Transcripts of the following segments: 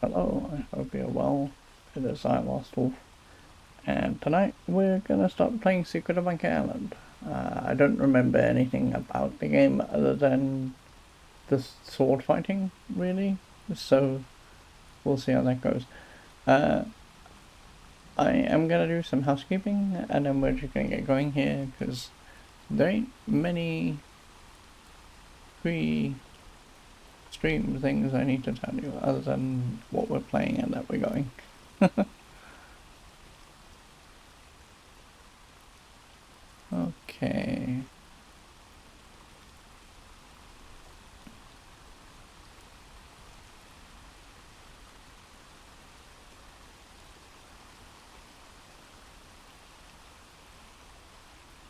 Hello, I hope you're well. It is I, Lost Wolf, and tonight we're gonna start playing Secret of Monkey Island. I don't remember anything about the game other than the sword fighting, really, so we'll see how that goes. Uh, I am gonna do some housekeeping, and then we're just gonna get going here, because there ain't many pre-stream things I need to tell you, other than what we're playing and that we're going. Okay.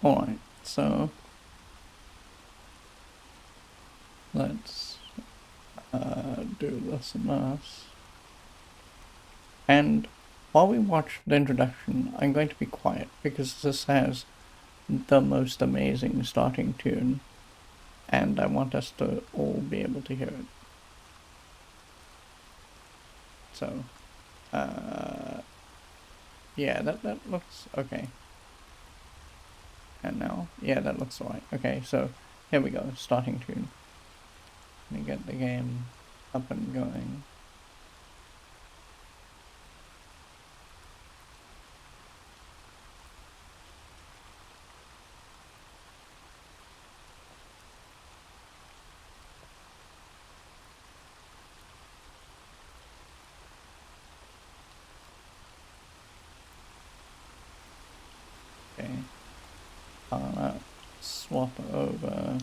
Alright, so let's do this and this. And while we watch the introduction, I'm going to be quiet because this has the most amazing starting tune, and I want us to all be able to hear it. So, yeah, that looks okay. And now, yeah, that looks alright. Okay, so here we go, starting tune. Let me get the game up and going. Okay, I'll swap over.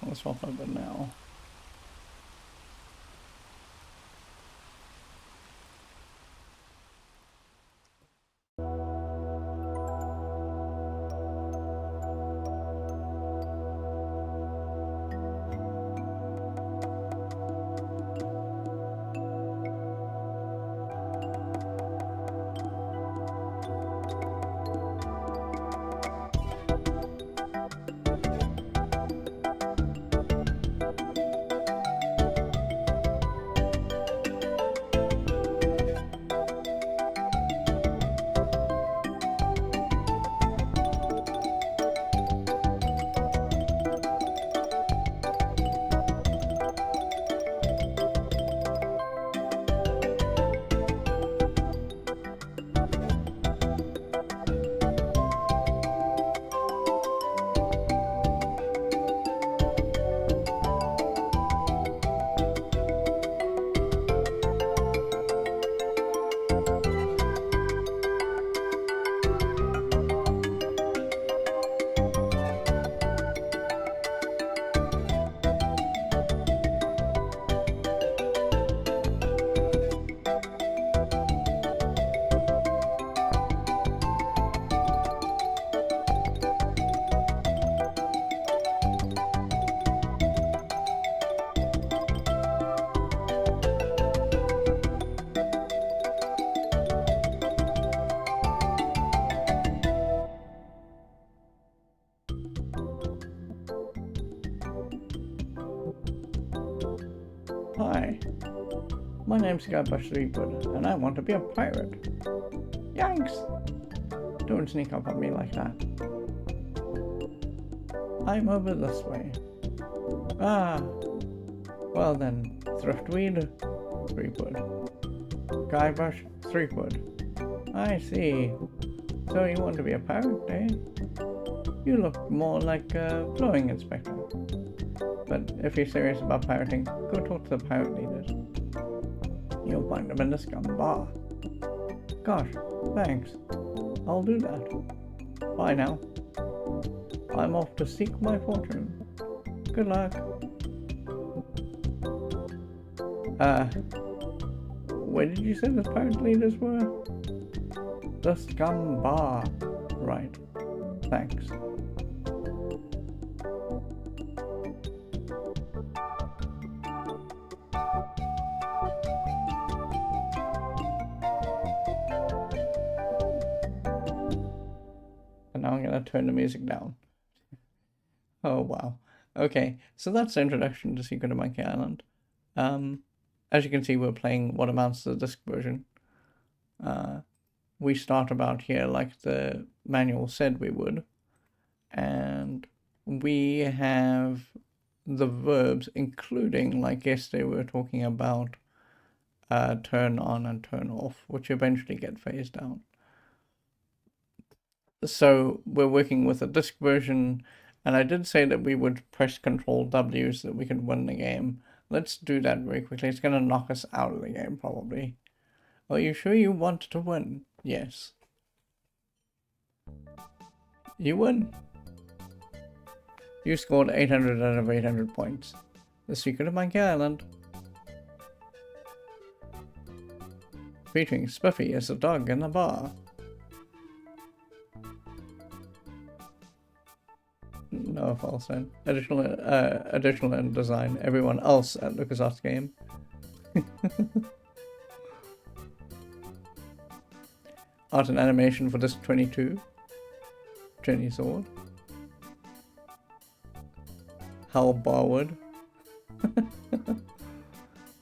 I'll swap over now. Hi, my name's Guybrush Threepwood, and I want to be a pirate. Yikes! Don't sneak up on me like that. I'm over this way. Ah, well then, Thriftweed, Threepwood. Guybrush, Threepwood. I see. So you want to be a pirate, eh? You look more like a flowing inspector. But if you're serious about pirating, go talk to the pirate leaders. You'll find them in the scum bar. Gosh, thanks. I'll do that. Bye now. I'm off to seek my fortune. Good luck. Where did you say the pirate leaders were? The scum bar. Right. Thanks. And now I'm gonna turn the music down. Oh wow. Okay, so that's the introduction to Secret of Monkey Island. Um, as you can see, we're playing what amounts to the disc version. We start about here like the manual said we would, and we have the verbs, including, like yesterday we were talking about, turn on and turn off, which eventually get phased out. So we're working with a disk version, and I did say that we would press Control W so that we could win the game. Let's do that very quickly. It's going to knock us out of the game, probably. Are you sure you want to win? Yes. You win. You scored 800 out of 800 points. The Secret of Monkey Island. Featuring Spiffy as a dog in the bar. No false end. Additional end design. Everyone else at LucasArts game. Art and animation for disc 22. Jenny Sword. Hal Barwood.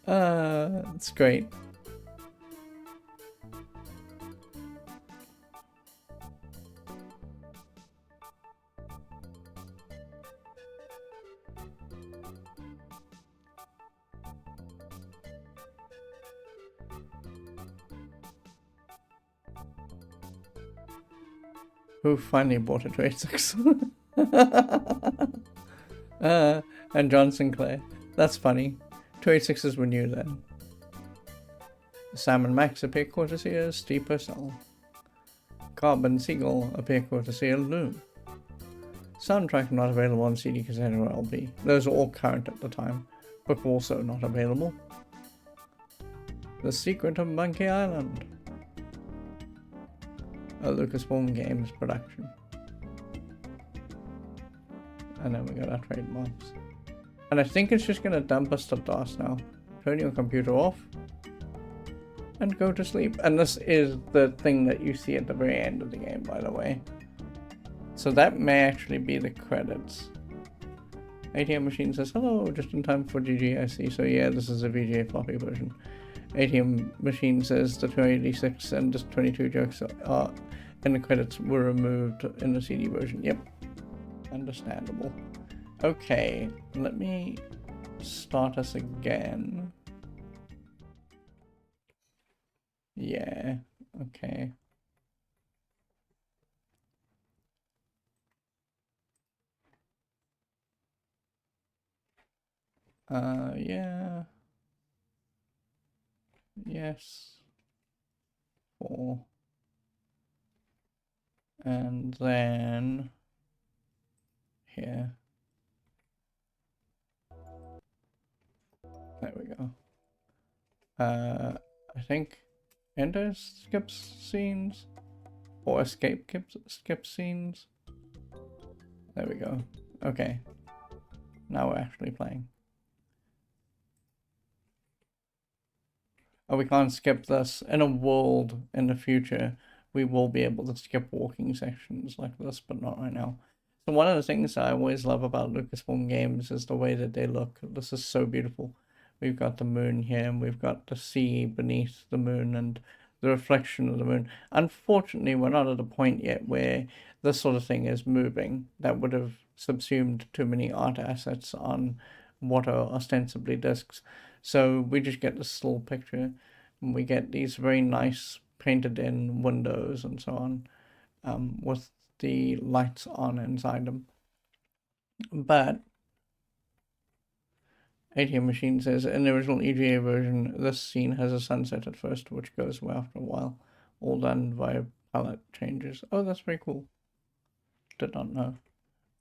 It's great. Who finally bought a 286? And John Sinclair. That's funny. 286s were new then. Sam and Max appear courtesy of Steve Purcell. Cobb and Siegel appear courtesy of Lou. Soundtrack not available on CD, cassette, or LP. Those are all current at the time. Book also not available. The Secret of Monkey Island. A Lucasfilm Games production. And then we got our trademarks. And I think it's just gonna dump us to DOS now. Turn your computer off and go to sleep. And this is the thing that you see at the very end of the game, by the way. So that may actually be the credits. ATM Machine says, hello, just in time for GGIC. So yeah, this is a VGA floppy version. ATM Machine says the 286 and just 22 jokes are in the credits were removed in the CD version. Yep. Understandable. Okay, let me start us again. Yeah, okay. Yeah. Yes. 4. And then here. There we go. I think enter skips scenes or escape skip scenes. There we go. Okay. Now we're actually playing. Oh, we can't skip this. In a world in the future, we will be able to skip walking sections like this, but not right now. So one of the things I always love about Lucasfilm games is the way that they look. This is so beautiful. We've got the moon here, and we've got the sea beneath the moon, and the reflection of the moon. Unfortunately, we're not at a point yet where this sort of thing is moving. That would have subsumed too many art assets on what are ostensibly discs. So we just get this still picture, and we get these very nice painted in windows and so on, with the lights on inside them. But ATM Machine says, in the original EGA version, this scene has a sunset at first, which goes away after a while, all done via palette changes. Oh, that's very cool. Did not know.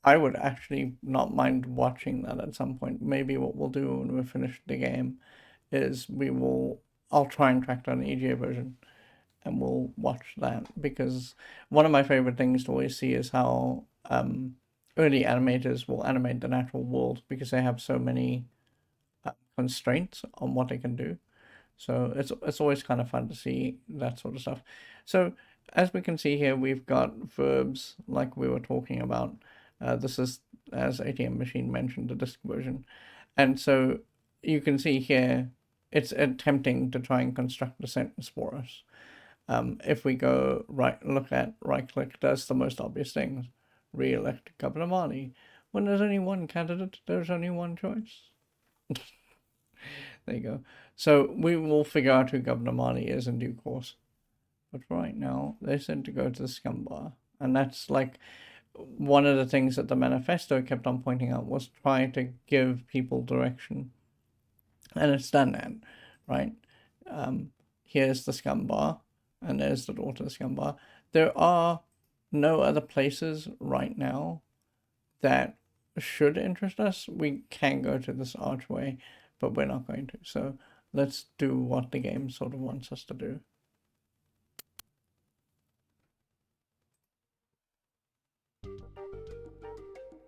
I would actually not mind watching that at some point. Maybe what we'll do when we finish the game is I'll try and track down the EGA version and we'll watch that, because one of my favorite things to always see is how early animators will animate the natural world, because they have so many constraints on what they can do. So it's always kind of fun to see that sort of stuff. So as we can see here, we've got verbs like we were talking about. This is as ATM machine mentioned, the disk version. And so you can see here, it's attempting to try and construct a sentence for us. If we go look at right click, does the most obvious things. Re-elect Governor Marley. When there's only one candidate, there's only one choice. There you go. So we will figure out who Governor Marley is in due course. But right now, they said to go to the scum bar. And that's like one of the things that the manifesto kept on pointing out was trying to give people direction. And it's done that, right? Here's the scum bar, and there's the door to the scum bar. There are no other places right now that should interest us. We can go to this archway, but we're not going to. So let's do what the game sort of wants us to do.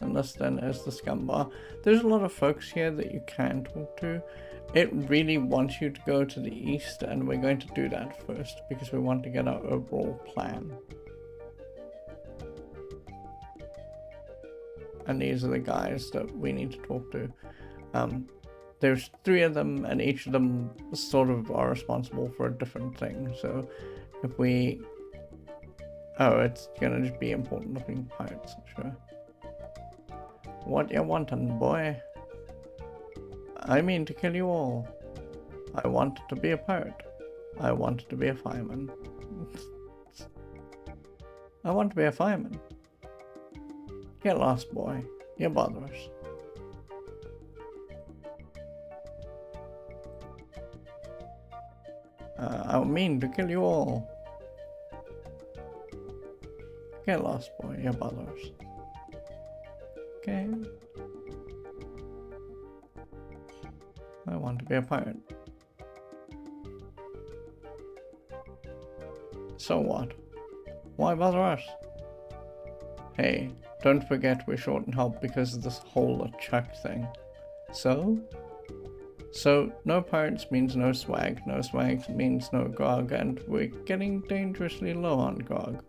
And this then is the scum bar. There's a lot of folks here that you can talk to. It really wants you to go to the east, and we're going to do that first because we want to get our overall plan. And these are the guys that we need to talk to. There's 3 of them, and each of them sort of are responsible for a different thing. So if we... Oh, it's gonna just be important looking pirates, sure. What you wantin', boy? I mean to kill you all. I want to be a pirate. I want to be a fireman. I want to be a fireman. Get lost, boy. You bother us. I mean to kill you all. Get lost, boy. You bother us. Okay. I want to be a pirate. So what? Why bother us? Hey, don't forget we're short on help because of this whole chuck thing. So? So, no pirates means no swag. No swag means no grog, and we're getting dangerously low on grog.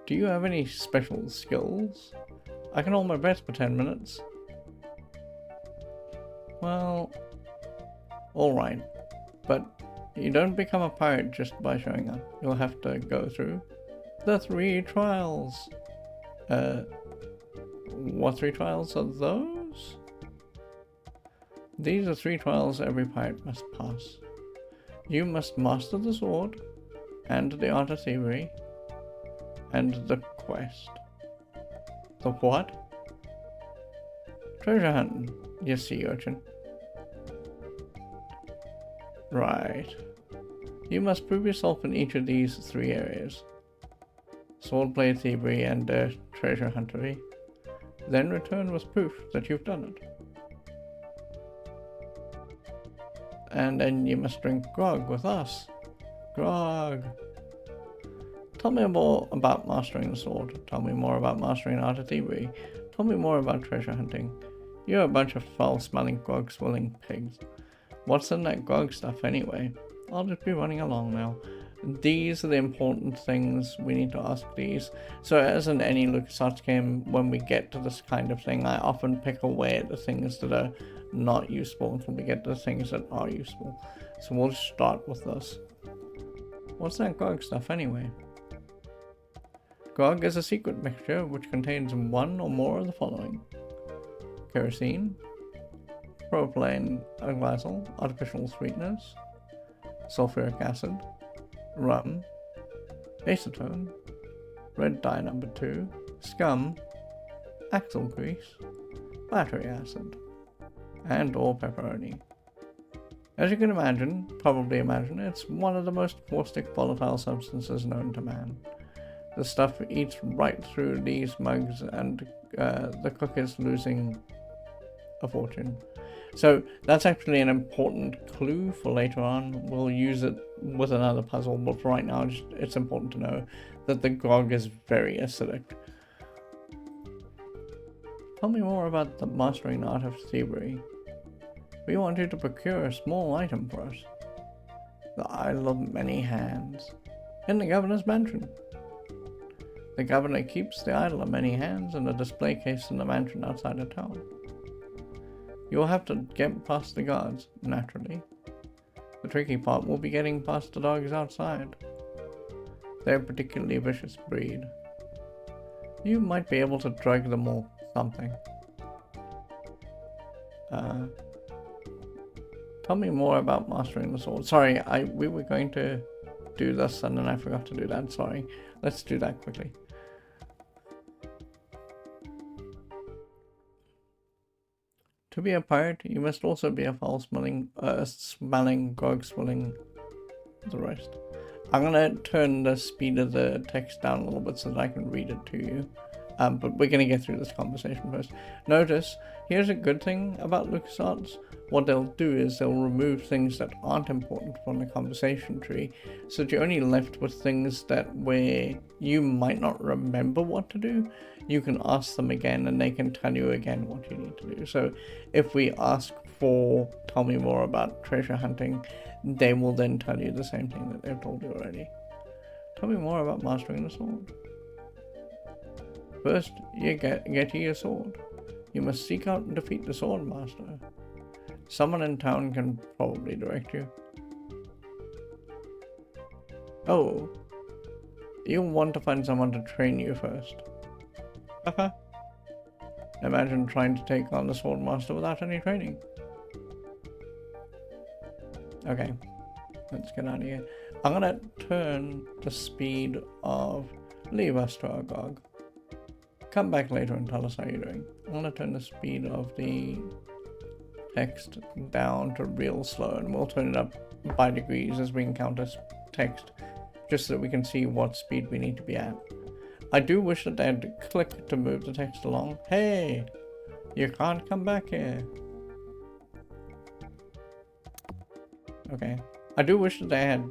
Do you have any special skills? I can hold my breath for 10 minutes. Well, alright. But you don't become a pirate just by showing up. You'll have to go through the 3 trials. What 3 trials are those? These are 3 trials every pirate must pass. You must master the sword, and the art of thievery, and the quest. The what? Treasure hunting, you sea urchin. Right. You must prove yourself in each of these 3 areas. Swordplay, thievery, and treasure huntery. Then return with proof that you've done it. And then you must drink grog with us. Grog. Tell me more about mastering the sword. Tell me more about mastering art of thievery. Tell me more about treasure hunting. You're a bunch of foul-smelling, grog-swilling pigs. What's in that grog stuff anyway? I'll just be running along now. These are the important things we need to ask these. So as in any LucasArts game, when we get to this kind of thing, I often pick away at the things that are not useful until we get to the things that are useful. So we'll just start with this. What's that grog stuff anyway? Grog is a secret mixture which contains one or more of the following: kerosene, propylene glycol, artificial sweeteners, sulfuric acid, rum, acetone, red dye number 2, scum, axle grease, battery acid, and or pepperoni. As you can probably imagine, it's one of the most caustic volatile substances known to man. The stuff eats right through these mugs, and the cook is losing a fortune. So that's actually an important clue for later on. We'll use it with another puzzle, but for right now, it's important to know that the grog is very acidic. Tell me more about the mastering art of thievery. We want you to procure a small item for us. The Isle of Many Hands, in the governor's mansion. The governor keeps the idol in many hands in a display case in the mansion outside of town. You'll have to get past the guards, naturally. The tricky part will be getting past the dogs outside. They're a particularly vicious breed. You might be able to drug them or something. Tell me more about mastering the sword. Sorry, we were going to do this and then I forgot to do that. Sorry. Let's do that quickly. To be a pirate, you must also be a foul-smelling, grog-swilling, the rest. I'm gonna turn the speed of the text down a little bit so that I can read it to you. But we're gonna get through this conversation first. Notice, here's a good thing about LucasArts. What they'll do is they'll remove things that aren't important from the conversation tree, so that you're only left with things that where you might not remember what to do. You can ask them again and they can tell you again what you need to do. So if we ask for, tell me more about treasure hunting, they will then tell you the same thing that they've told you already. Tell me more about mastering the sword. First, you get to your sword. You must seek out and defeat the sword master. Someone in town can probably direct you. Oh, you'll want to find someone to train you first. Haha. Imagine trying to take on the sword master without any training. Okay, let's get out of here. I'm gonna turn the speed of... Leave us to our GOG. Come back later and tell us how you're doing. I'm gonna turn the speed of the text down to real slow, and we'll turn it up by degrees as we encounter text, just so that we can see what speed we need to be at. I do wish that they had click to move the text along. Hey, you can't come back here. Okay, I do wish that they had,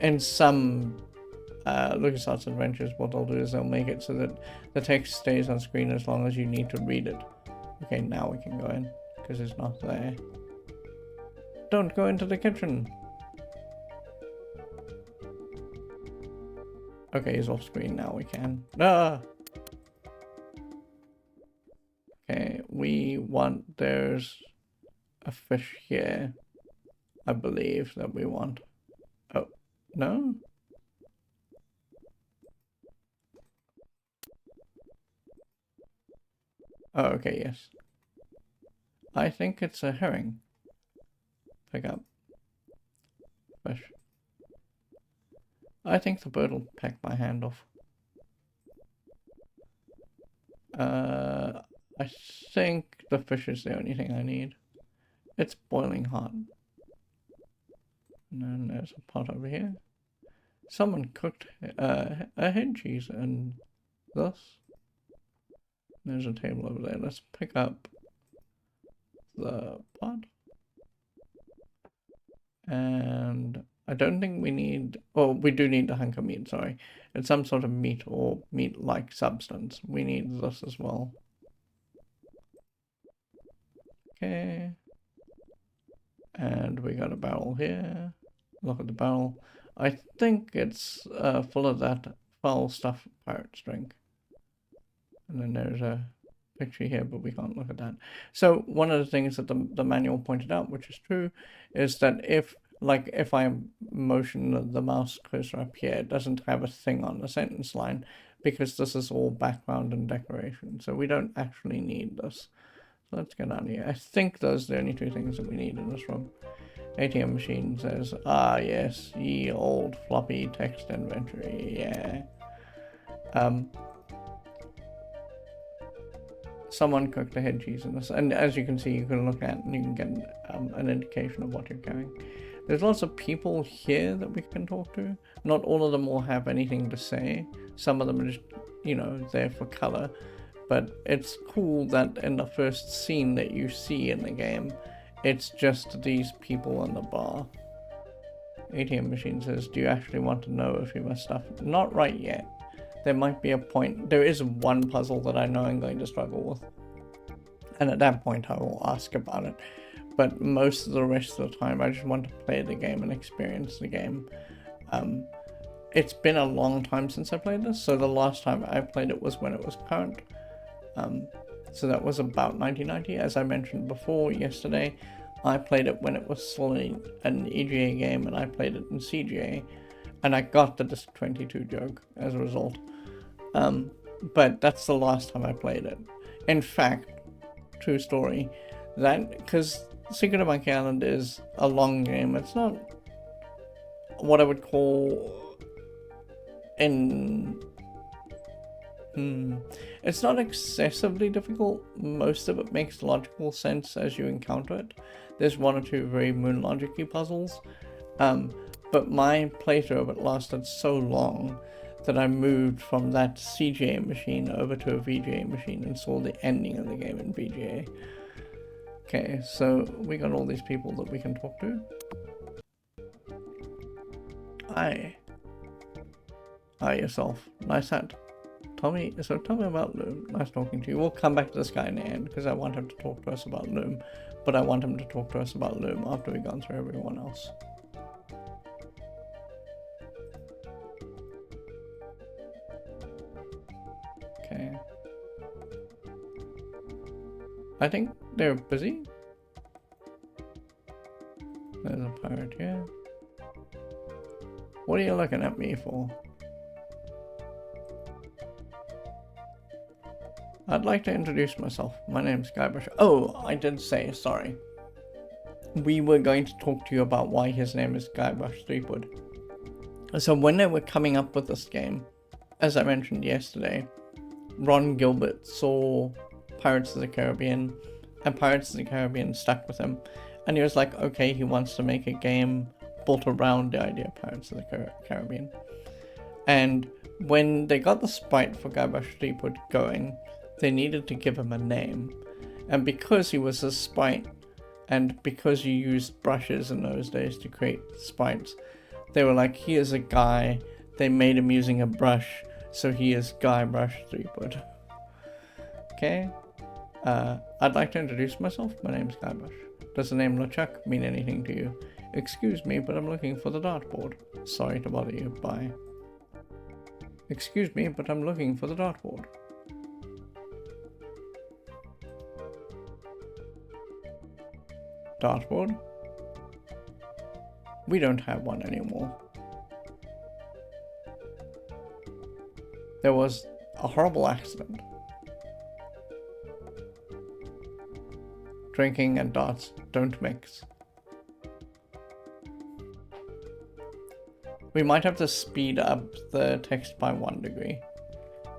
in some LucasArts adventures, what they'll do is they'll make it so that the text stays on screen as long as you need to read it. Okay, now we can go in, because it's not there. Don't go into the kitchen! Okay, he's off screen now, we can. Ah! Okay, we want, there's a fish here, I believe, that we want. Oh, no? Oh, okay, yes. I think it's a herring. Pick up. Fish. I think the bird will peck my hand off. I think the fish is the only thing I need. It's boiling hot. And then there's a pot over here. Someone cooked a head cheese and thus. There's a table over there. Let's pick up the pot. And I don't think we need... Oh, we do need the hunk of meat, sorry. It's some sort of meat or meat-like substance. We need this as well. Okay. And we got a barrel here. Look at the barrel. I think it's full of that foul stuff pirates drink. And then there's a picture here, but we can't look at that. So one of the things that the manual pointed out, which is true, is that if I motion the mouse cursor up here, it doesn't have a thing on the sentence line because this is all background and decoration. So we don't actually need this. So let's get out of here. I think those are the only two things that we need in this room. ATM machine says, ah yes, ye old floppy text inventory, yeah. Someone cooked a head cheese in this, and as you can see, you can look at and you can get an indication of what you're carrying. There's lots of people here that we can talk to. Not all of them will have anything to say. Some of them are just, you know, there for color. But it's cool that in the first scene that you see in the game, it's just these people in the bar. ATM machine says, do you actually want to know if you messed up? Not right yet. There might be a point. There is one puzzle that I know I'm going to struggle with. And at that point I will ask about it. But most of the rest of the time I just want to play the game and experience the game. it's been a long time since I played this, so the last time I played it was when it was current. So that was about 1990. As I mentioned before yesterday, I played it when it was still an EGA game, and I played it in CGA, and I got the Disc 22 joke as a result. But that's the last time I played it. In fact, true story, that because Secret of Monkey Island is a long game, it's not what I would call it's not excessively difficult. Most of it makes logical sense as you encounter it. There's one or two very moon logic-y puzzles, but my playthrough of it lasted so long that I moved from that CGA machine over to a VGA machine and saw the ending of the game in VGA. Okay, so we got all these people that we can talk to. Hi. Hi yourself. Nice hat. Tell me about Loom. Nice talking to you. We'll come back to this guy in the end because I want him to talk to us about Loom. But I want him to talk to us about Loom after we've gone through everyone else. Okay. I think they're busy. There's a pirate here. What are you looking at me for? I'd like to introduce myself. My name's Guybrush. Oh, I did say, sorry. We were going to talk to you about why his name is Guybrush Threepwood. So when they were coming up with this game, as I mentioned yesterday, Ron Gilbert saw Pirates of the Caribbean, and Pirates of the Caribbean stuck with him. And he was like, okay, he wants to make a game built around the idea of Pirates of the Caribbean. And when they got the sprite for Guybrush Threepwood going, they needed to give him a name. And because he was a sprite, and because you used brushes in those days to create sprites, they were like, he is a guy. They made him using a brush, so he is Guybrush Threepwood. Okay. I'd like to introduce myself. My name's Guybrush. Does the name LeChuck mean anything to you? Excuse me, but I'm looking for the dartboard. Sorry to bother you. Bye. Excuse me, but I'm looking for the dartboard. Dartboard? We don't have one anymore. There was a horrible accident. Drinking and darts don't mix. We might have to speed up the text by 1 degree.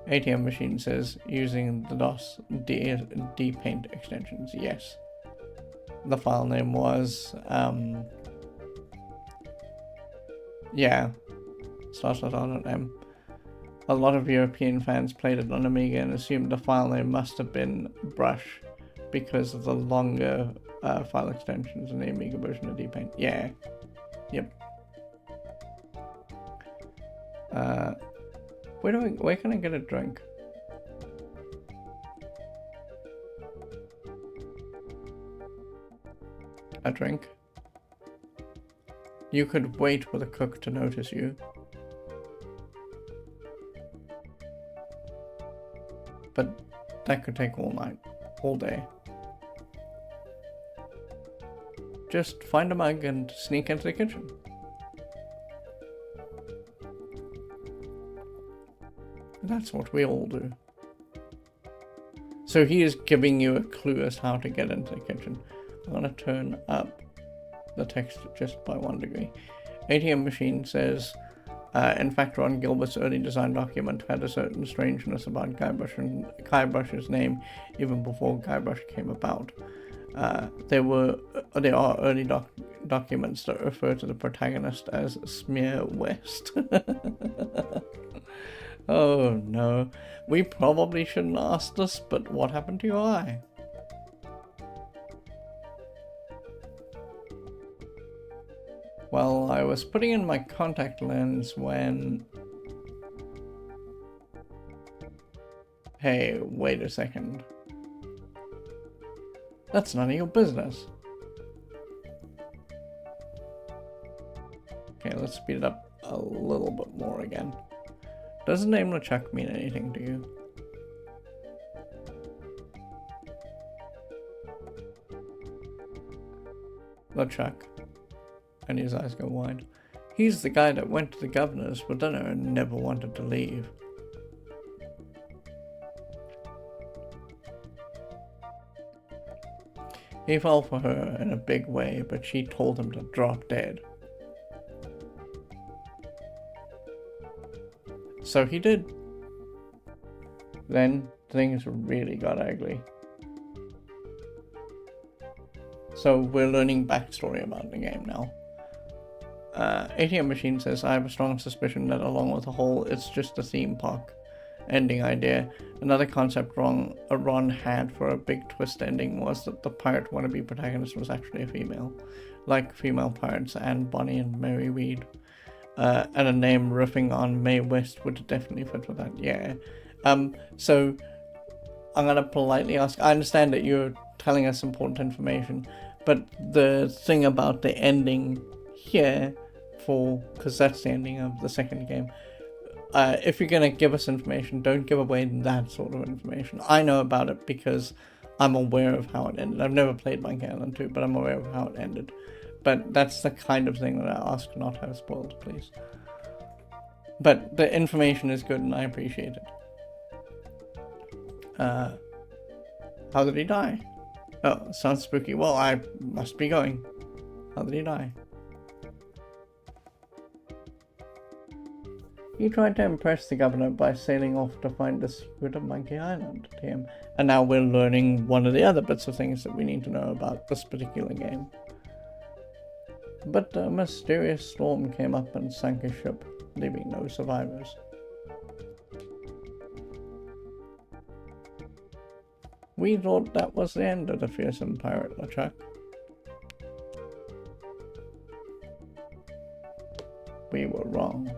ATM machine says using the DOS D-Paint extensions. Yes. The file name was yeah, /.m. A lot of European fans played it on Amiga and assumed the file name must have been brush because of the longer file extensions in the Amiga version of D-Paint. Yeah. Yep. Where can I get a drink? A drink? You could wait for the cook to notice you. But that could take all night, all day. Just find a mug and sneak into the kitchen. That's what we all do. So he is giving you a clue as how to get into the kitchen. I'm gonna turn up the text just by 1 degree. ATM machine says, in fact, Ron Gilbert's early design document had a certain strangeness about Guybrush's name even before Guybrush came about. There are early documents that refer to the protagonist as Smear West. Oh no, we probably shouldn't ask this, but what happened to your eye? Well, I was putting in my contact lens when... Hey, wait a second. That's none of your business. Okay, let's speed it up. a little bit more again. Does the name LeChuck mean anything to you? LeChuck. And his eyes go wide. He's the guy that went to the governor's for dinner and never wanted to leave. He fell for her in a big way, but she told him to drop dead. So he did. Then things really got ugly. So we're learning backstory about the game now. ATM Machine says, I have a strong suspicion that along with the whole it's just a theme park ending idea, another concept Ron had for a big twist ending was that the pirate wannabe protagonist was actually a female, like female pirates and Bonnie and Mary Weed. And a name riffing on Mae West would definitely fit with that, yeah. So I'm gonna politely ask, I understand that you're telling us important information, but the thing about the ending here, because that's the ending of the second game, if you're gonna give us information, don't give away that sort of information. I know about it because I'm aware of how it ended. I've never played Monkey Island 2, but I'm aware of how it ended. But that's the kind of thing that I ask not to have spoiled, please. But the information is good and I appreciate it. How did he die? Oh, sounds spooky. Well, I must be going. How did he die? He tried to impress the governor by sailing off to find the secret of Monkey Island to him. And now we're learning one of the other bits of things that we need to know about this particular game. But a mysterious storm came up and sank his ship, leaving no survivors. We thought that was the end of the fearsome pirate LeChuck. We were wrong.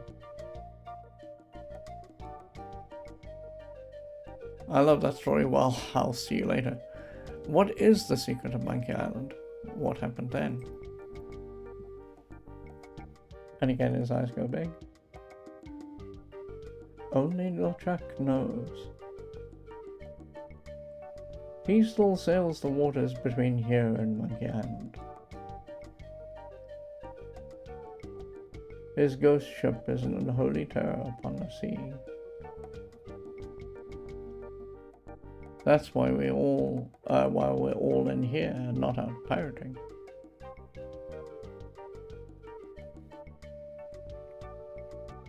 I love that story. Well, I'll see you later. What is the secret of Monkey Island? What happened then? And again, his eyes go big. Only LeChuck knows. He still sails the waters between here and Monkey Island. His ghost ship is an unholy terror upon the sea. That's why we're all in here and not out pirating.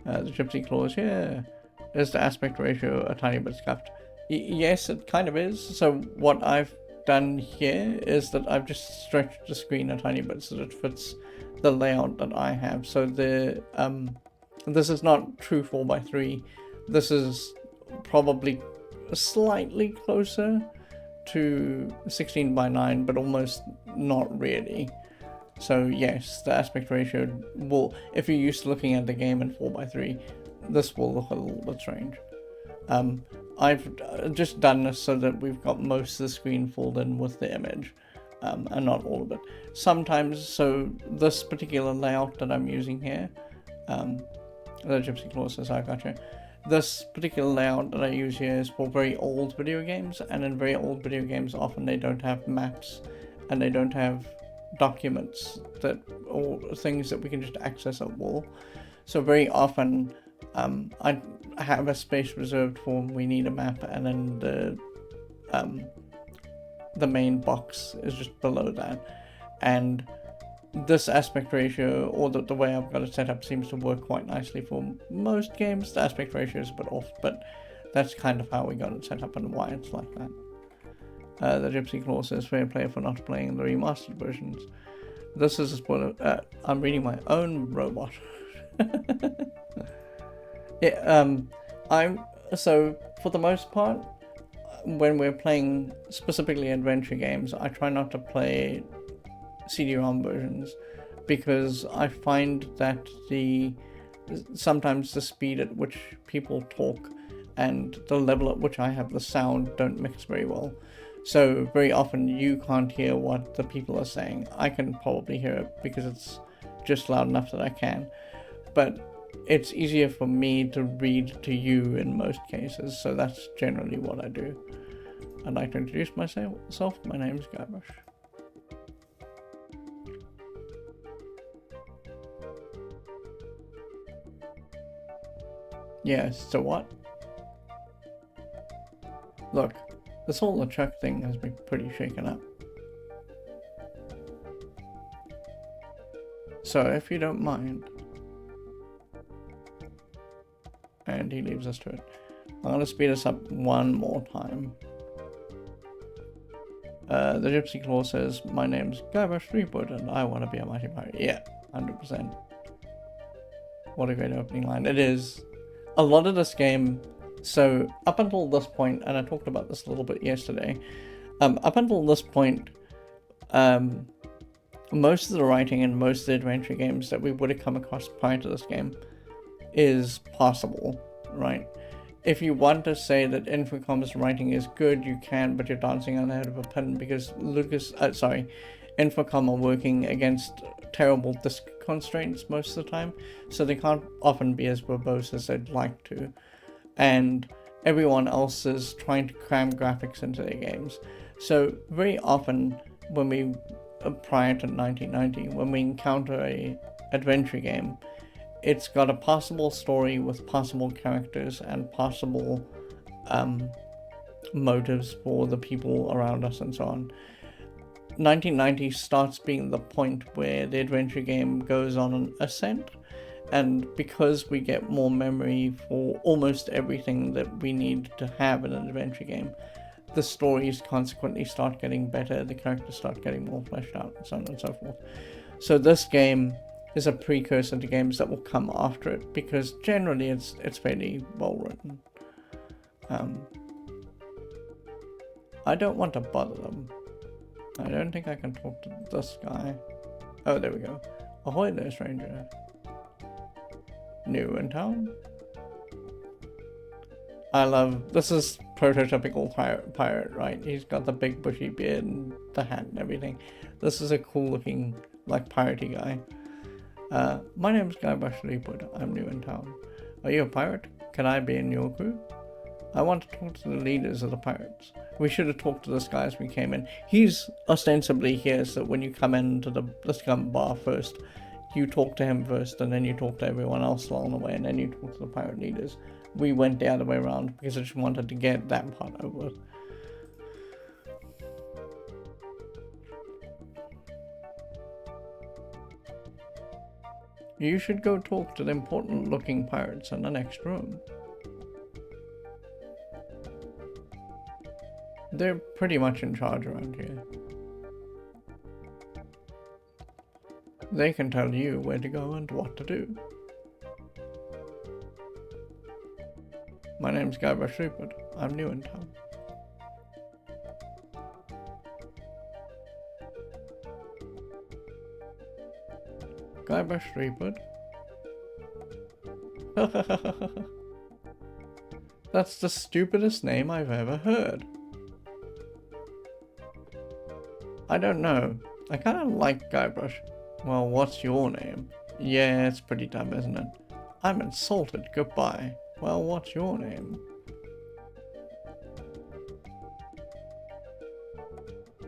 The gypsy clause here. Is the aspect ratio a tiny bit scuffed? Yes, it kind of is. So what I've done here is that I've just stretched the screen a tiny bit so that it fits the layout that I have. So the this is not true 4:3. This is probably slightly closer to 16:9, but almost not really. So yes, the aspect ratio will, if you're used to looking at the game in 4:3, this will look a little bit strange. I've just done this so that we've got most of the screen filled in with the image, and not all of it. Sometimes, so this particular layout that I'm using here, the Gypsy Claw says, I gotcha. This particular layout that I use here is for very old video games, and in very old video games often they don't have maps and they don't have documents that, or things that we can just access at will. So very often I have a space reserved for when we need a map, and then the main box is just below that. And this aspect ratio, or the way I've got it set up, seems to work quite nicely for most games. The aspect ratio is a bit off, but that's kind of how we got it set up and why it's like that. The Gypsy Claw says, fair play for not playing the remastered versions. This is a spoiler. I'm reading my own robot. Yeah, so for the most part, when we're playing specifically adventure games, I try not to play CD-ROM versions, because I find that sometimes the speed at which people talk and the level at which I have the sound don't mix very well. So very often you can't hear what the people are saying. I can probably hear it because it's just loud enough that I can. But it's easier for me to read to you in most cases, so that's generally what I do. I'd like to introduce myself. My name's Guybrush. Yes, so what? Look, this whole LeChuck thing has been pretty shaken up. So if you don't mind, and he leaves us to it, I'm gonna speed us up one more time. The Gypsy Claw says, my name's Guybrush Threepwood and I want to be a mighty pirate. Yeah, 100%. What a great opening line. It is. A lot of this game, so up until this point, and I talked about this a little bit yesterday, up until this point, most of the writing in most of the adventure games that we would have come across prior to this game is possible, right? If you want to say that Infocom's writing is good, you can, but you're dancing on the head of a pin because Infocom are working against terrible disk constraints most of the time, so they can't often be as verbose as they'd like to, and everyone else is trying to cram graphics into their games. So very often when we, prior to 1990, when we encounter a adventure game, it's got a possible story with possible characters and possible motives for the people around us and so on. 1990 starts being the point where the adventure game goes on an ascent, and because we get more memory for almost everything that we need to have in an adventure game, the stories consequently start getting better, the characters start getting more fleshed out, and so on and so forth. So this game is a precursor to games that will come after it, because generally it's fairly well written. I don't want to bother them. I don't think I can talk to this guy. Oh, there we go. Ahoy there, stranger. New in town? I love, this is prototypical pirate, right? He's got the big bushy beard and the hat and everything. This is a cool looking, like, piratey guy. My name's Guybrush Threepwood. I'm new in town. Are you a pirate? Can I be in your crew? I want to talk to the leaders of the pirates. We should have talked to this guy as we came in. He's ostensibly here so when you come into the scum bar first, you talk to him first, and then you talk to everyone else along the way, and then you talk to the pirate leaders. We went the other way around because I just wanted to get that part over. You should go talk to the important looking pirates in the next room. They're pretty much in charge around here. They can tell you where to go and what to do. My name's Guybrush Threepwood. I'm new in town. Guybrush Threepwood. That's the stupidest name I've ever heard. I don't know. I kind of like Guybrush. Well, what's your name? Yeah, it's pretty dumb, isn't it? I'm insulted. Goodbye. Well, what's your name?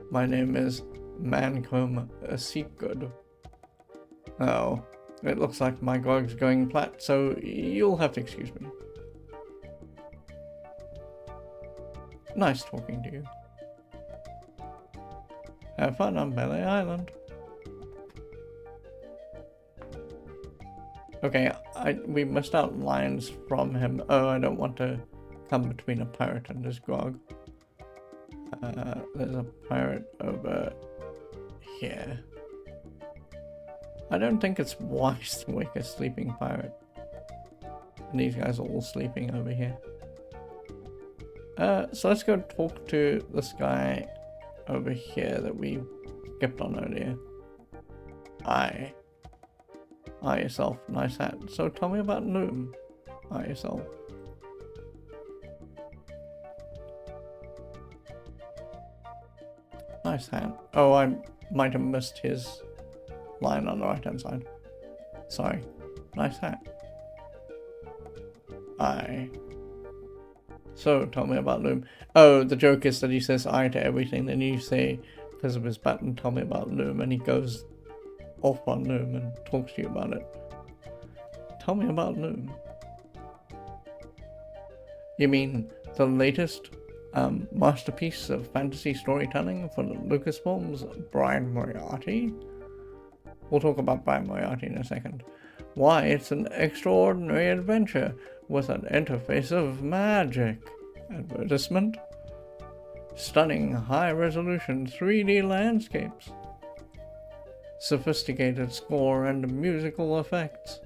My name is Mancomb Seatgood. Oh, it looks like my grog's going flat, so you'll have to excuse me. Nice talking to you. Have fun on Belly Island. Okay, we missed out lines from him. Oh, I don't want to come between a pirate and his grog. There's a pirate over here. I don't think it's wise to wake a sleeping pirate. And these guys are all sleeping over here. So let's go talk to this guy over here that we skipped on earlier. Aye yourself, nice hat. So tell me about Loom. Aye yourself. Nice hat. Oh, I might have missed his line on the right hand side. Sorry. Nice hat. Aye. So, tell me about Loom. Oh, the joke is that he says aye to everything, then you say, because of his button, tell me about Loom, and he goes off on Loom and talks to you about it. Tell me about Loom. You mean the latest masterpiece of fantasy storytelling for Lucasfilm's Brian Moriarty? We'll talk about Brian Moriarty in a second. Why, it's an extraordinary adventure with an interface of magic. Advertisement. Stunning high-resolution 3D landscapes. Sophisticated score and musical effects.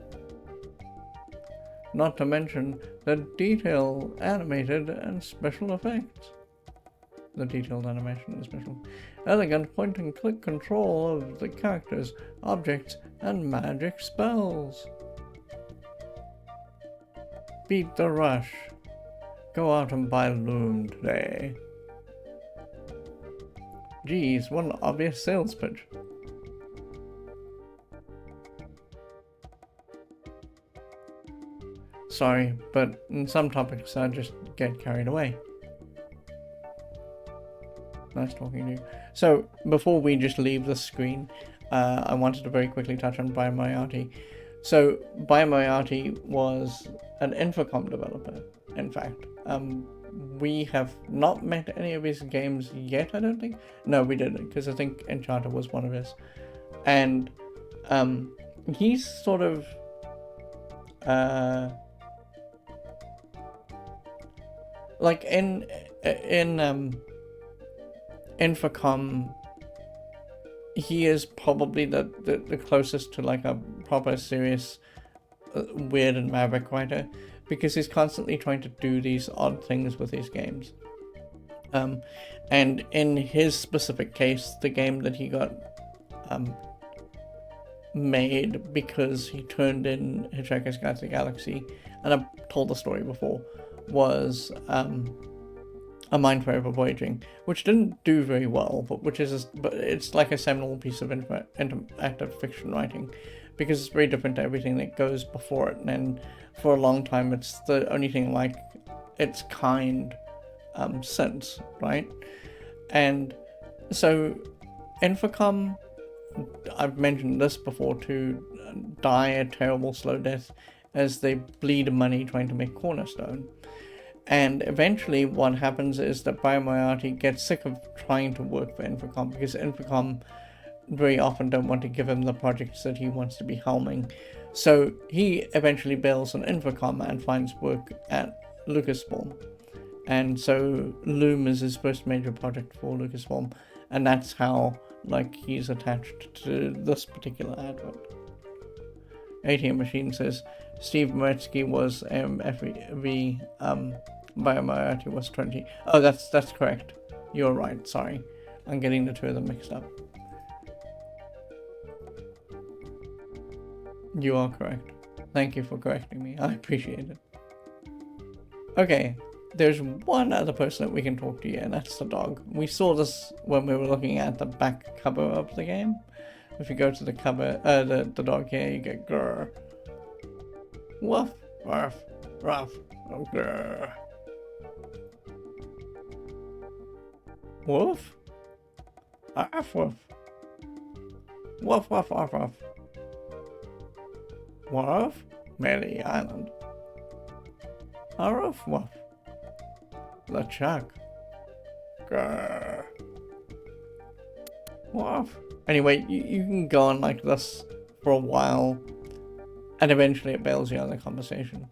Not to mention the detailed animated and special effects. The detailed animation and special. Elegant point-and-click control of the characters, objects, and magic spells. Beat the rush. Go out and buy Loom today. Geez, what an obvious sales pitch. Sorry, but in some topics I just get carried away. Nice talking to you. So, before we just leave the screen, I wanted to very quickly touch on Brian Moriarty. So, Brian Moriarty was an Infocom developer, in fact. We have not met any of his games yet, I don't think. No, we didn't, because I think Enchanter was one of his. And he's sort of like in Infocom, he is probably the closest to like a proper serious weird and maverick writer, because he's constantly trying to do these odd things with his games. And in his specific case, the game that he got made because he turned in Hitchhiker's Guide to the Galaxy, and I've told the story before, was A Mind Forever Voyaging, which didn't do very well, but it's like a seminal piece of interactive fiction writing, because it's very different to everything that goes before it, and for a long time it's the only thing like its kind since, right? And so Infocom, I've mentioned this before, to die a terrible slow death as they bleed money trying to make Cornerstone. And eventually what happens is that Brian Moriarty gets sick of trying to work for Infocom, because Infocom very often don't want to give him the projects that he wants to be helming. So he eventually bails on Infocom and finds work at Lucasfilm. And so Loom is his first major project for Lucasfilm, and that's how like he's attached to this particular advert. ATM Machine says Steve Meretsky was FV, Brian Moriarty was 20. Oh, that's correct. You're right, sorry. I'm getting the two of them mixed up. You are correct. Thank you for correcting me. I appreciate it. Okay, there's one other person that we can talk to here, and that's the dog. We saw this when we were looking at the back cover of the game. If you go to the cover, the dog here, you get grrr. Woof, ruff, ruff, oh, grrr. Woof? Arf, woof. Woof, woof, arf, arf. Woof? Mary Island. Arf, woof. LeChuck. Grrr. Woof. Anyway, you can go on like this for a while, and eventually it bails you on the conversation.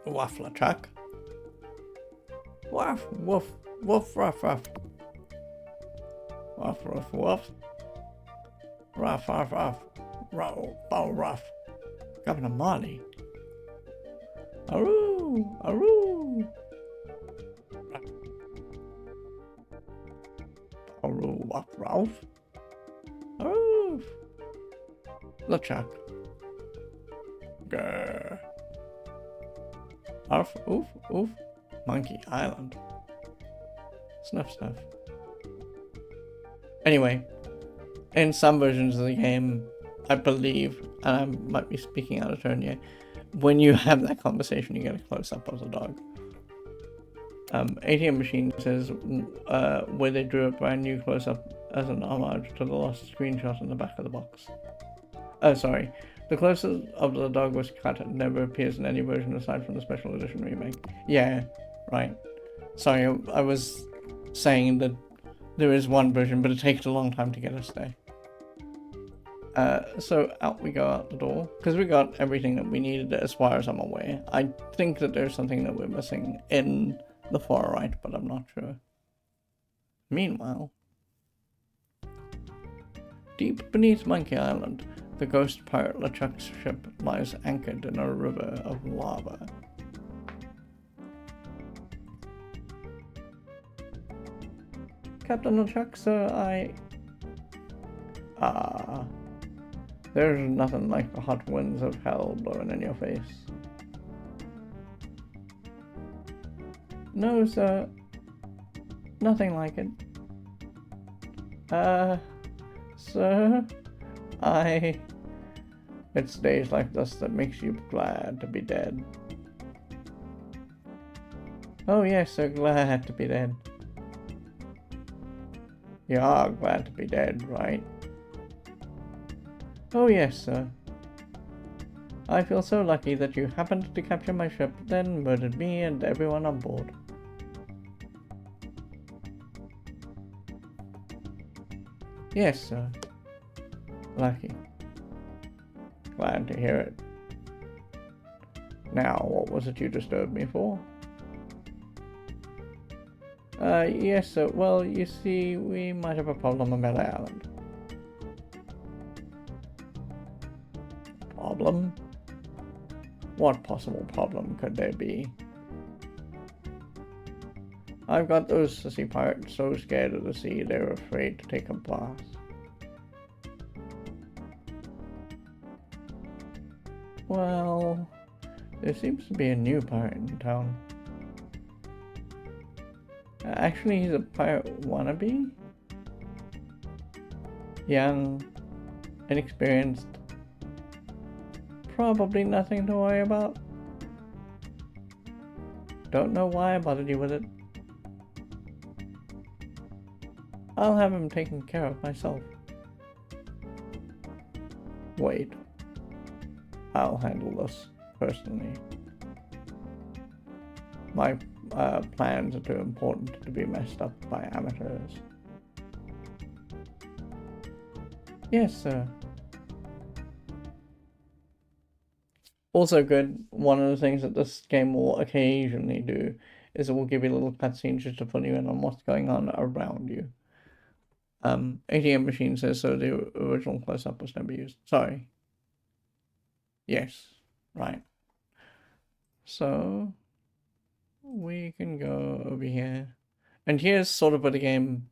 Woof, LeChuck. Woof, woof, woof, ruff, ruff. Woof, ruff, woof. Ruff, ruff, ruff. Row, bow, ruff. Governor Marley. Aroo, aroo. Aroo, wuff, Ralph. Aroo. LeChuck. Grrr. Arf, oof, oof. Monkey Island. Snuff, snuff. Anyway, in some versions of the game, I believe, and I might be speaking out of turn here, when you have that conversation, you get a close-up of the dog. ATM Machine says where they drew a brand new close-up as an homage to the lost screenshot in the back of the box. Oh, sorry. The close-up of the dog was cut and never appears in any version aside from the special edition remake. Yeah, right. Sorry, I was saying that there is one version, but it takes a long time to get us there. So out we go out the door, because we got everything that we needed as far as I'm aware. I think that there's something that we're missing in the far right, but I'm not sure. Meanwhile, deep beneath Monkey Island, the ghost pirate LeChuck's ship lies anchored in a river of lava. Captain LeChuck, sir, there's nothing like the hot winds of hell blowing in your face. No, sir. Nothing like it. Sir, it's days like this that makes you glad to be dead. Oh yes, sir, glad to be dead. You are glad to be dead, right? Oh yes, sir. I feel so lucky that you happened to capture my ship, then murdered me and everyone on board. Yes, sir. Lucky. Glad to hear it. Now, what was it you disturbed me for? Yes, sir. Well, you see, we might have a problem on Melee Island. Problem? What possible problem could there be? I've got those sissy pirates so scared of the sea they're afraid to take a bath. Well, there seems to be a new pirate in town. Actually, he's a pirate wannabe? Young, inexperienced, probably nothing to worry about. Don't know why I bothered you with it. I'll have him taken care of myself. Wait. I'll handle this personally. My plans are too important to be messed up by amateurs. Yes, sir. Also good, one of the things that this game will occasionally do is it will give you little cutscenes just to fill you in on what's going on around you. ATM Machine says so the original close-up was never used. Sorry. Yes, right. So we can go over here. And here's sort of where the game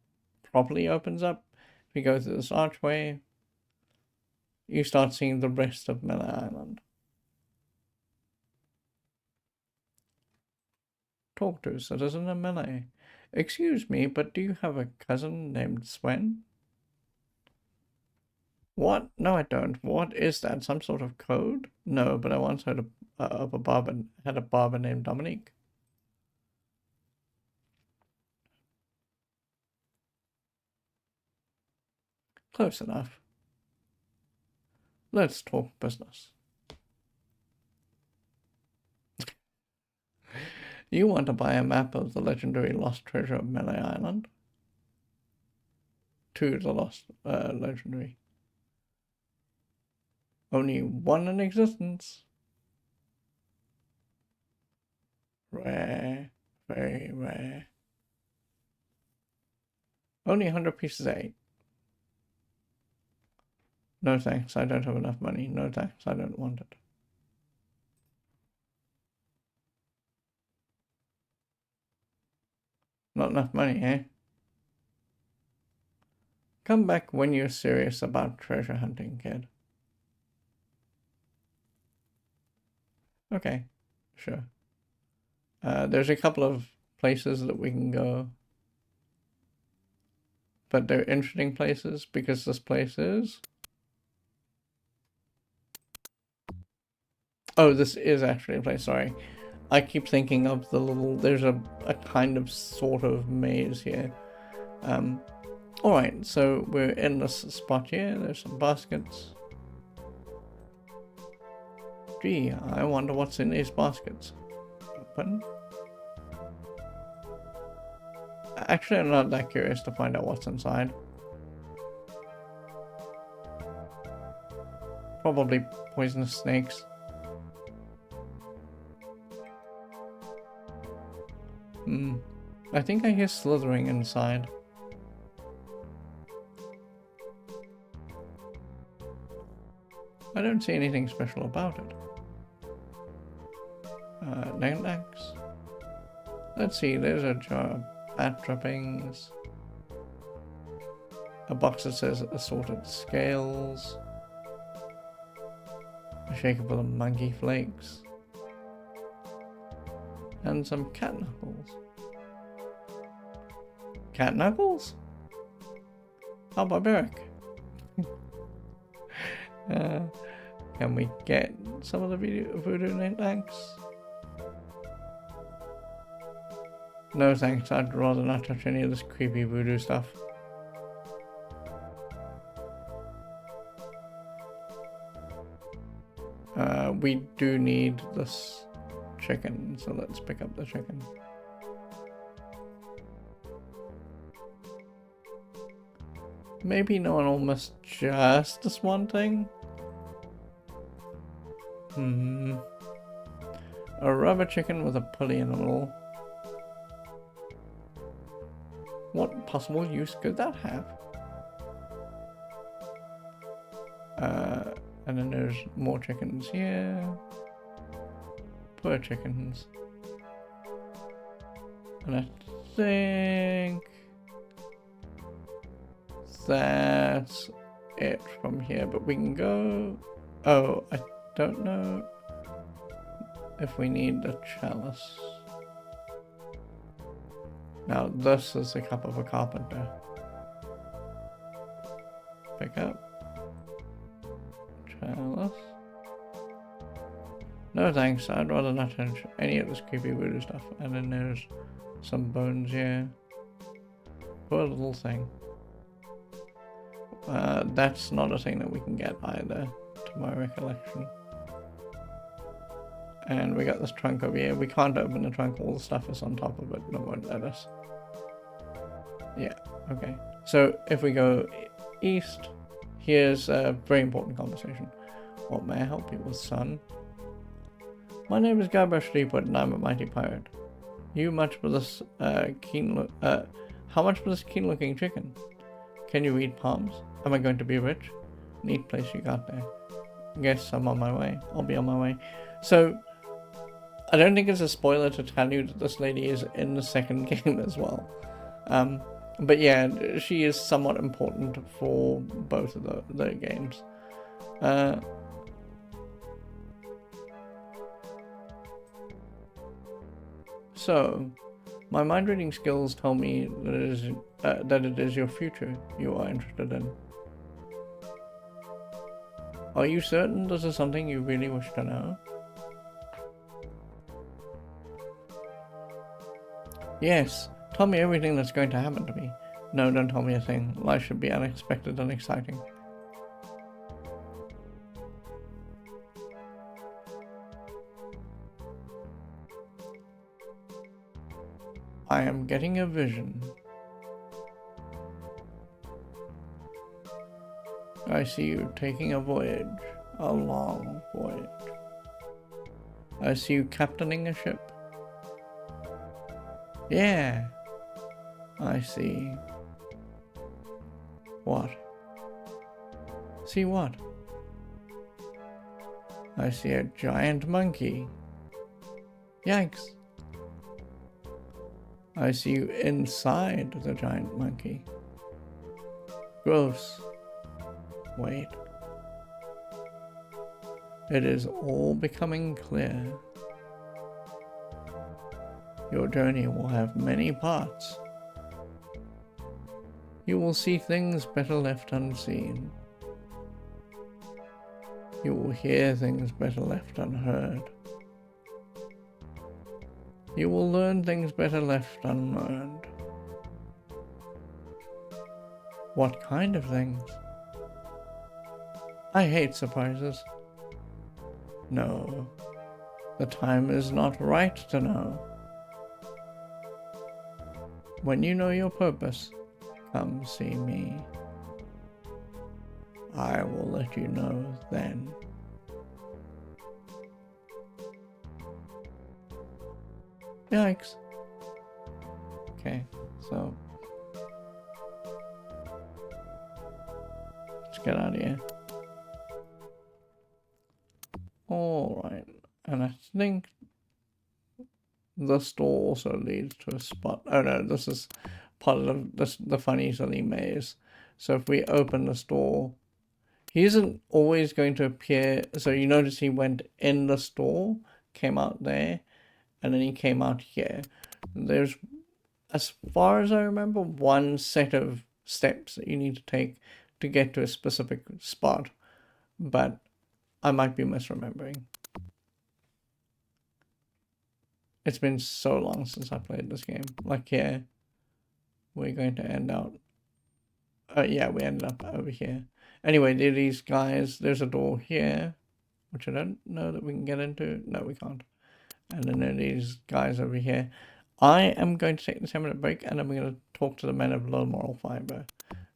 properly opens up. If you go through this archway, you start seeing the rest of Melee Island. Talk to citizen of Melee. Excuse me, but do you have a cousin named Swen? What? No, I don't. What is that? Some sort of code? No, but I once heard of a barber, had a barber named Dominique. Close enough. Let's talk business. You want to buy a map of the legendary lost treasure of Melee Island? To the lost legendary. Only one in existence. Rare. Very rare. Only 100 pieces 8. No thanks, I don't have enough money. No thanks, I don't want it. Not enough money, eh? Come back when you're serious about treasure hunting, kid. Okay, sure. There's a couple of places that we can go. But they're interesting places because this place is... Oh, this is actually a place, sorry. I keep thinking of the little, there's a kind of sort of maze here. Alright, so we're in this spot here, there's some baskets. Gee, I wonder what's in these baskets. Open. Actually, I'm not that curious to find out what's inside. Probably poisonous snakes. I think I hear slithering inside. I don't see anything special about it. Knickknacks. Let's see, there's a jar of bat droppings. A box that says assorted scales. A shaker full of monkey flakes. And some cat knuckles. Cat knuckles? How barbaric. Can we get some of the voodoo knickknacks? No thanks, I'd rather not touch any of this creepy voodoo stuff. We do need this chicken, so let's pick up the chicken. Maybe no one will miss just this one thing? A rubber chicken with a pulley in the middle. What possible use could that have? And then there's more chickens here. Poor chickens. And I think that's it from here, but we can go. Oh, I don't know if we need the chalice. Now this is the cup of a carpenter. Pick up. Chalice. No thanks, I'd rather not touch any of this creepy voodoo stuff. And then there's some bones here. Poor little thing. That's not a thing that we can get either, to my recollection. And we got this trunk over here. We can't open the trunk, all the stuff is on top of it, and it won't let us. Yeah, okay. So if we go east, here's a very important conversation. What may I help you with, son? My name is Guybrush Threepwood, and I'm a mighty pirate. How much for this keen-looking chicken? Can you read palms? Am I going to be rich? Neat place you got there. Guess I'm on my way. I'll be on my way. So, I don't think it's a spoiler to tell you that this lady is in the second game as well. But yeah, she is somewhat important for both of the games. So, my mind reading skills tell me that it is your future you are interested in. Are you certain this is something you really wish to know? Yes, tell me everything that's going to happen to me. No, don't tell me a thing. Life should be unexpected and exciting. I am getting a vision. I see you taking a voyage, a long voyage. I see you captaining a ship. Yeah, I see. What? See what? I see a giant monkey. Yikes. I see you inside the giant monkey. Gross. Wait. It is all becoming clear. Your journey will have many parts. You will see things better left unseen. You will hear things better left unheard. You will learn things better left unlearned. What kind of things? I hate surprises. No, the time is not right to know. When you know your purpose, come see me. I will let you know then. Yikes. Okay, so let's get out of here. Alright, and I think the store also leads to a spot. Oh no, this is part of the funny silly maze. So if we open the store, he isn't always going to appear. So you notice he went in the store, came out there, and then he came out here. There's, as far as I remember, one set of steps that you need to take to get to a specific spot, but I might be misremembering. It's been so long since I played this game. Like, yeah, we're going to end out. Yeah, we ended up over here. Anyway, these guys, there's a door here, which I don't know that we can get into. No, we can't. And then there are these guys over here. I am going to take the 10-minute break, and then we're going to talk to the men of low moral fiber.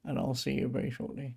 And I'll see you very shortly.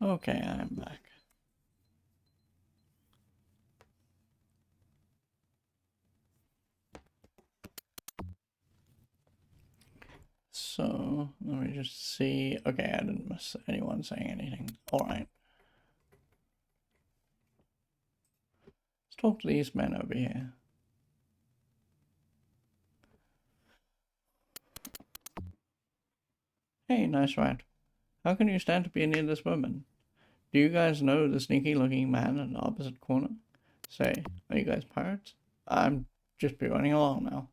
Okay, I'm back. So, let me just see. Okay, I didn't miss anyone saying anything. Alright. Let's talk to these men over here. Hey, nice rat. How can you stand to be near this woman? Do you guys know the sneaky looking man in the opposite corner? Say, are you guys pirates? I'm just be running along now.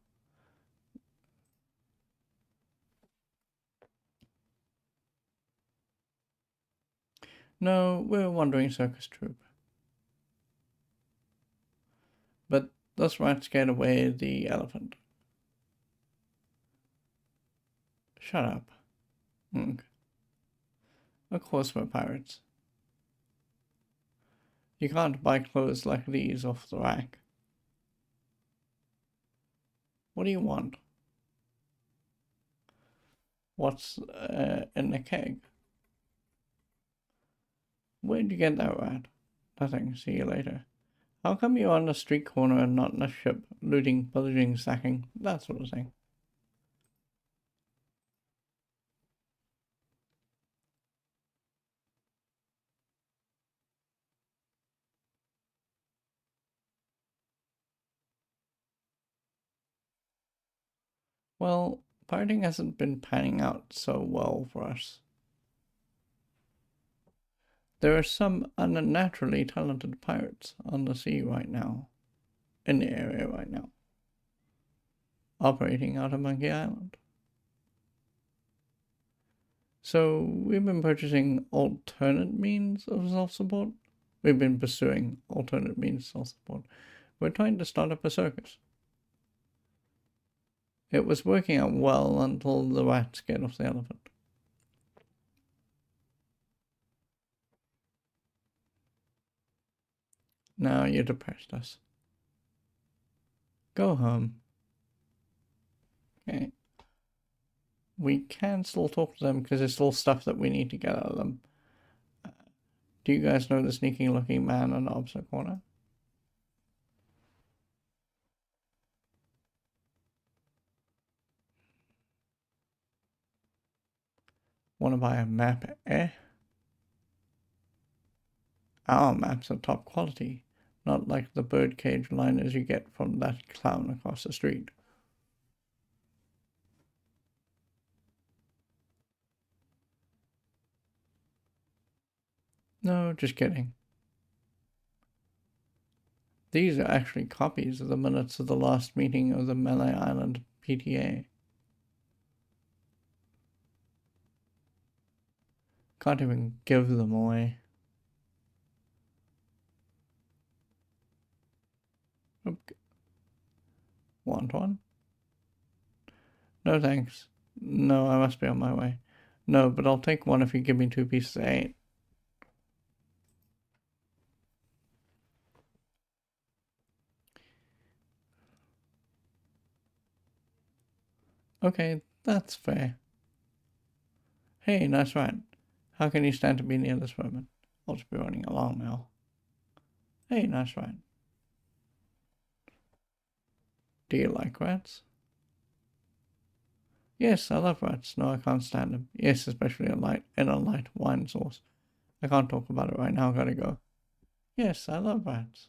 No, we're a wandering circus troupe. But this rat scared away the elephant. Shut up. Of course we're pirates. You can't buy clothes like these off the rack. What do you want? What's in the keg? Where'd you get that rat? Nothing. See you later. How come you're on the street corner and not in a ship, looting, pillaging, sacking, that sort of thing? Well, pirating hasn't been panning out so well for us. There are some unnaturally talented pirates on the sea right now, in the area right now, operating out of Monkey Island. So we've been purchasing alternate means of self-support. We've been pursuing alternate means of self-support. We're trying to start up a circus. It was working out well until the rat scared off the elephant. Now you depressed us. Go home. Okay. We can still talk to them because there's still stuff that we need to get out of them. Do you guys know the sneaky looking man in the opposite corner? Want to buy a map, eh? Our maps are top quality, not like the birdcage liners you get from that clown across the street. No, just kidding. These are actually copies of the minutes of the last meeting of the Melee Island PTA. Can't even give them away. Okay. Want one? No thanks. No, I must be on my way. No, but I'll take one if you give me 2 pieces of 8. Okay, that's fair. Hey, nice rat. How can you stand to be near this woman? I'll just be running along now. Hey, nice rat. Do you like rats? Yes, I love rats. No, I can't stand them. Yes, especially in a light wine sauce. I can't talk about it right now. Gotta go. Yes, I love rats.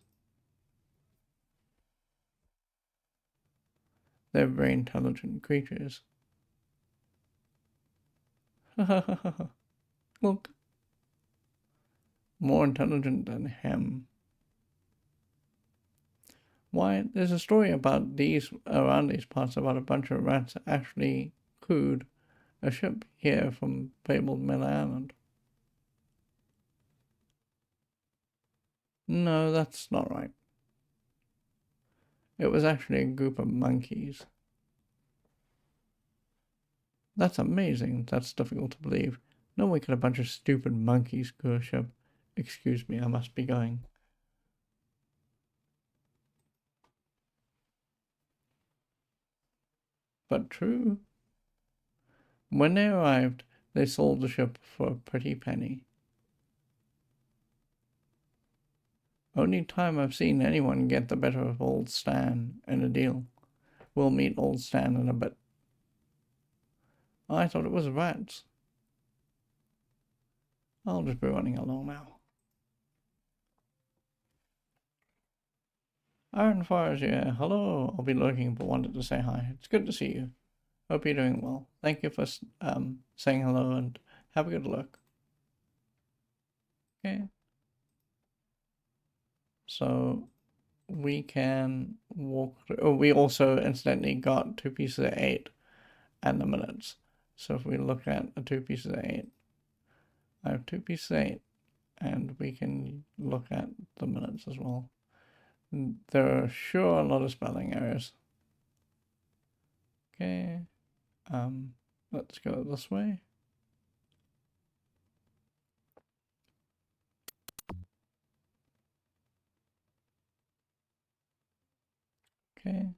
They're very intelligent creatures. Look, more intelligent than him. Why, there's a story about around these parts about a bunch of rats actually crewed a ship here from fabled Miller Island. No, that's not right. It was actually a group of monkeys. That's amazing. That's difficult to believe. No way could a bunch of stupid monkeys crew a ship. Excuse me, I must be going. But true. When they arrived, they sold the ship for a pretty penny. Only time I've seen anyone get the better of old Stan in a deal. We'll meet old Stan in a bit. I thought it was rats. I'll just be running along now. Iron Fires, yeah. Hello. I'll be looking but wanted to say hi. It's good to see you. Hope you're doing well. Thank you for saying hello and have a good look. Okay. So we can walk through. Oh, we also incidentally got 2 pieces of 8 and the minutes. So if we look at the 2 pieces of 8, I have 2 pieces of 8 and we can look at the minutes as well. There are sure a lot of spelling errors. Okay. Let's go this way. Okay.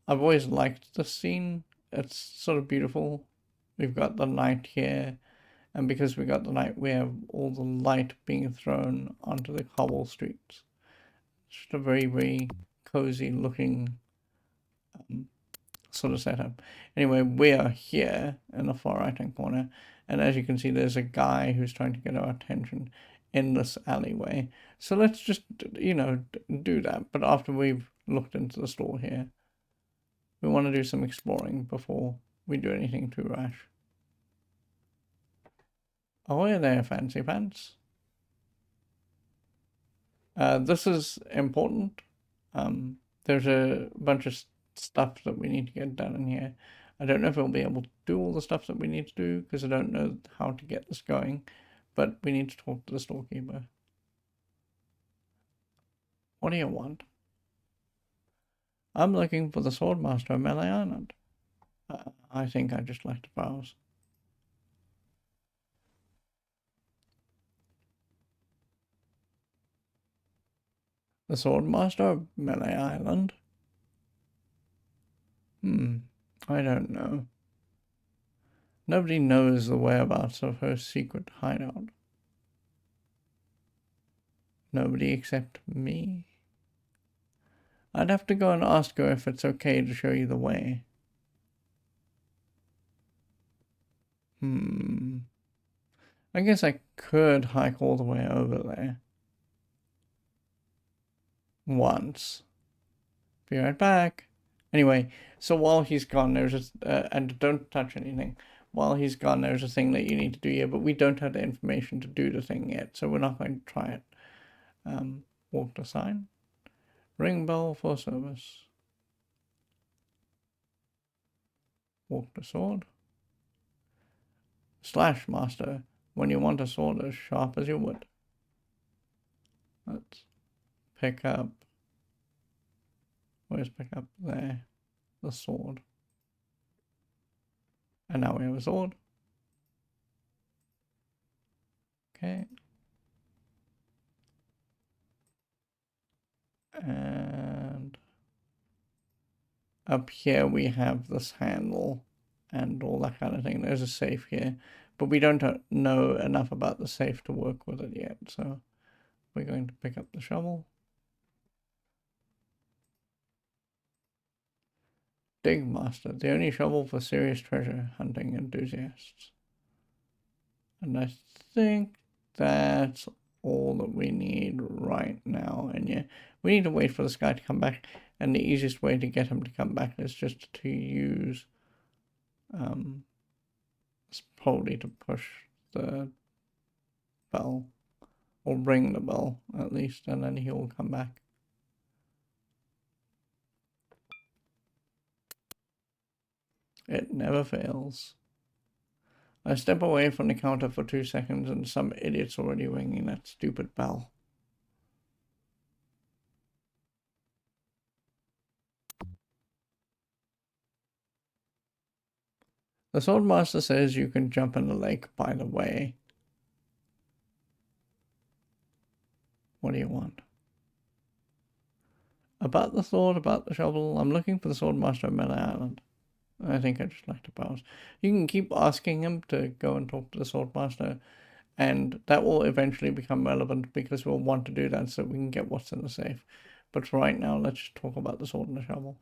I've always liked this scene. It's sort of beautiful. We've got the night here, and because we got the night, we have all the light being thrown onto the cobble streets. It's just a very, very cozy looking sort of setup. Anyway, we are here in the far right hand corner, and as you can see, there's a guy who's trying to get our attention in this alleyway. So let's just, do that. But after we've looked into the store here, we want to do some exploring before we do anything too rash. Oh, yeah, there, fancy pants. This is important. There's a bunch of stuff that we need to get done in here. I don't know if we'll be able to do all the stuff that we need to do because I don't know how to get this going, but we need to talk to the storekeeper. What do you want? I'm looking for the Swordmaster of Melee Island. I think I just like to browse. The Swordmaster of Melee Island? I don't know. Nobody knows the whereabouts of her secret hideout. Nobody except me. I'd have to go and ask her if it's okay to show you the way. I guess I could hike all the way over there. Once. Be right back. Anyway, so while he's gone, there's and don't touch anything. While he's gone, there's a thing that you need to do here, but we don't have the information to do the thing yet, so we're not going to try it. Walk the sign. Ring bell for service. Walk the sword. Slash master, when you want a sword as sharp as you would. Let's pick up. Where's pick up? There. The sword. And now we have a sword. Okay. And up here we have this handle and all that kind of thing. There's a safe here, but we don't know enough about the safe to work with it yet. So we're going to pick up the shovel. Dig Master, the only shovel for serious treasure hunting enthusiasts. And I think that's all that we need right now. And yeah, we need to wait for this guy to come back. And the easiest way to get him to come back is just to use, it's probably to push the bell. Or ring the bell, at least, and then he'll come back. It never fails. I step away from the counter for 2 seconds and some idiot's already ringing that stupid bell. The Swordmaster says you can jump in the lake, by the way. What do you want? About the sword, about the shovel, I'm looking for the Swordmaster of Melee Island. I think I just like to pause. You can keep asking him to go and talk to the Swordmaster, And that will eventually become relevant because we'll want to do that so we can get what's in the safe. But for right now, let's just talk about the sword and the shovel.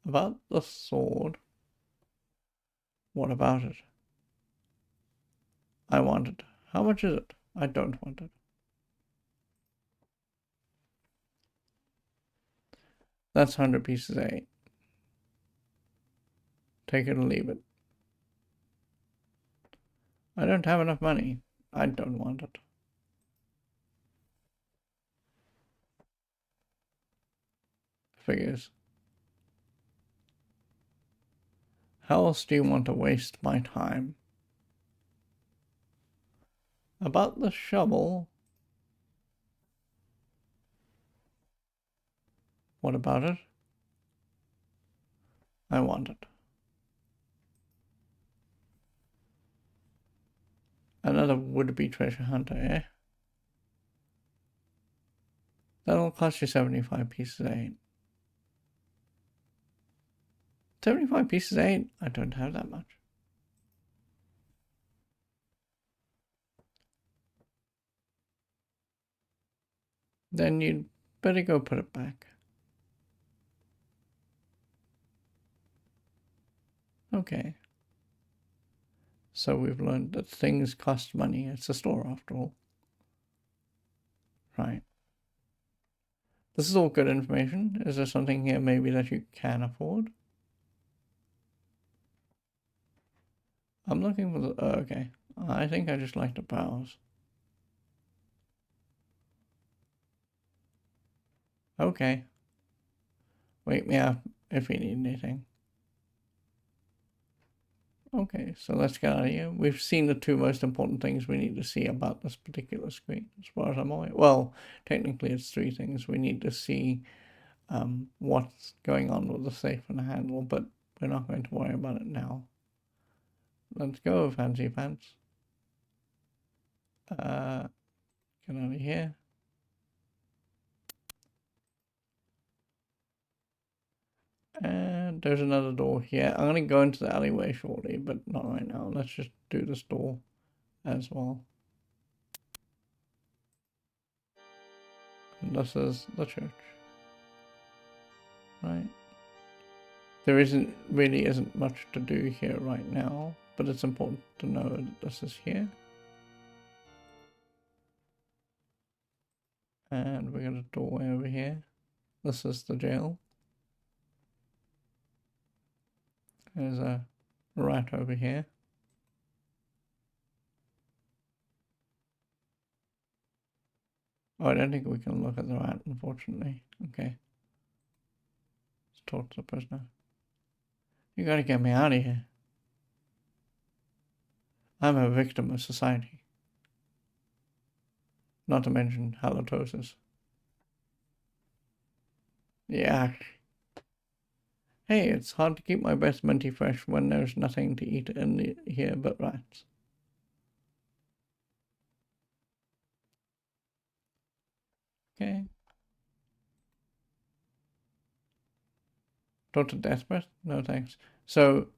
About the sword. What about it? I want it. How much is it? I don't want it. That's 100 pieces 8. Take it or leave it. I don't have enough money. I don't want it. Figures. How else do you want to waste my time? About the shovel. What about it? I want it. Another would-be treasure hunter, eh? That'll cost you 75 pieces 8. 75 pieces 8? I don't have that much. Then you'd better go put it back. Okay. So we've learned that things cost money. It's a store after all. Right. This is all good information. Is there something here maybe that you can afford? I'm looking for the... okay. I think I just like to browse. Okay. Wake me up if you need anything. Okay, so let's get out of here. We've seen the two most important things we need to see about this particular screen, as far as I'm aware. Well, technically it's 3 things. We need to see what's going on with the safe and the handle, but we're not going to worry about it now. Let's go, fancy pants. Get out of here. And there's another door here. I'm going to go into the alleyway shortly, but not right now. Let's just do this door as well. And this is the church. Right. There really isn't much to do here right now, but it's important to know that this is here. And we got a doorway over here. This is the jail. There's a rat over here. Oh, I don't think we can look at the rat, unfortunately. Okay. Let's talk to the prisoner. You gotta get me out of here. I'm a victim of society. Not to mention halitosis. Yeah. Hey, it's hard to keep my best minty fresh when there's nothing to eat in here but rats. Okay. Dr. Desperate? No thanks. So,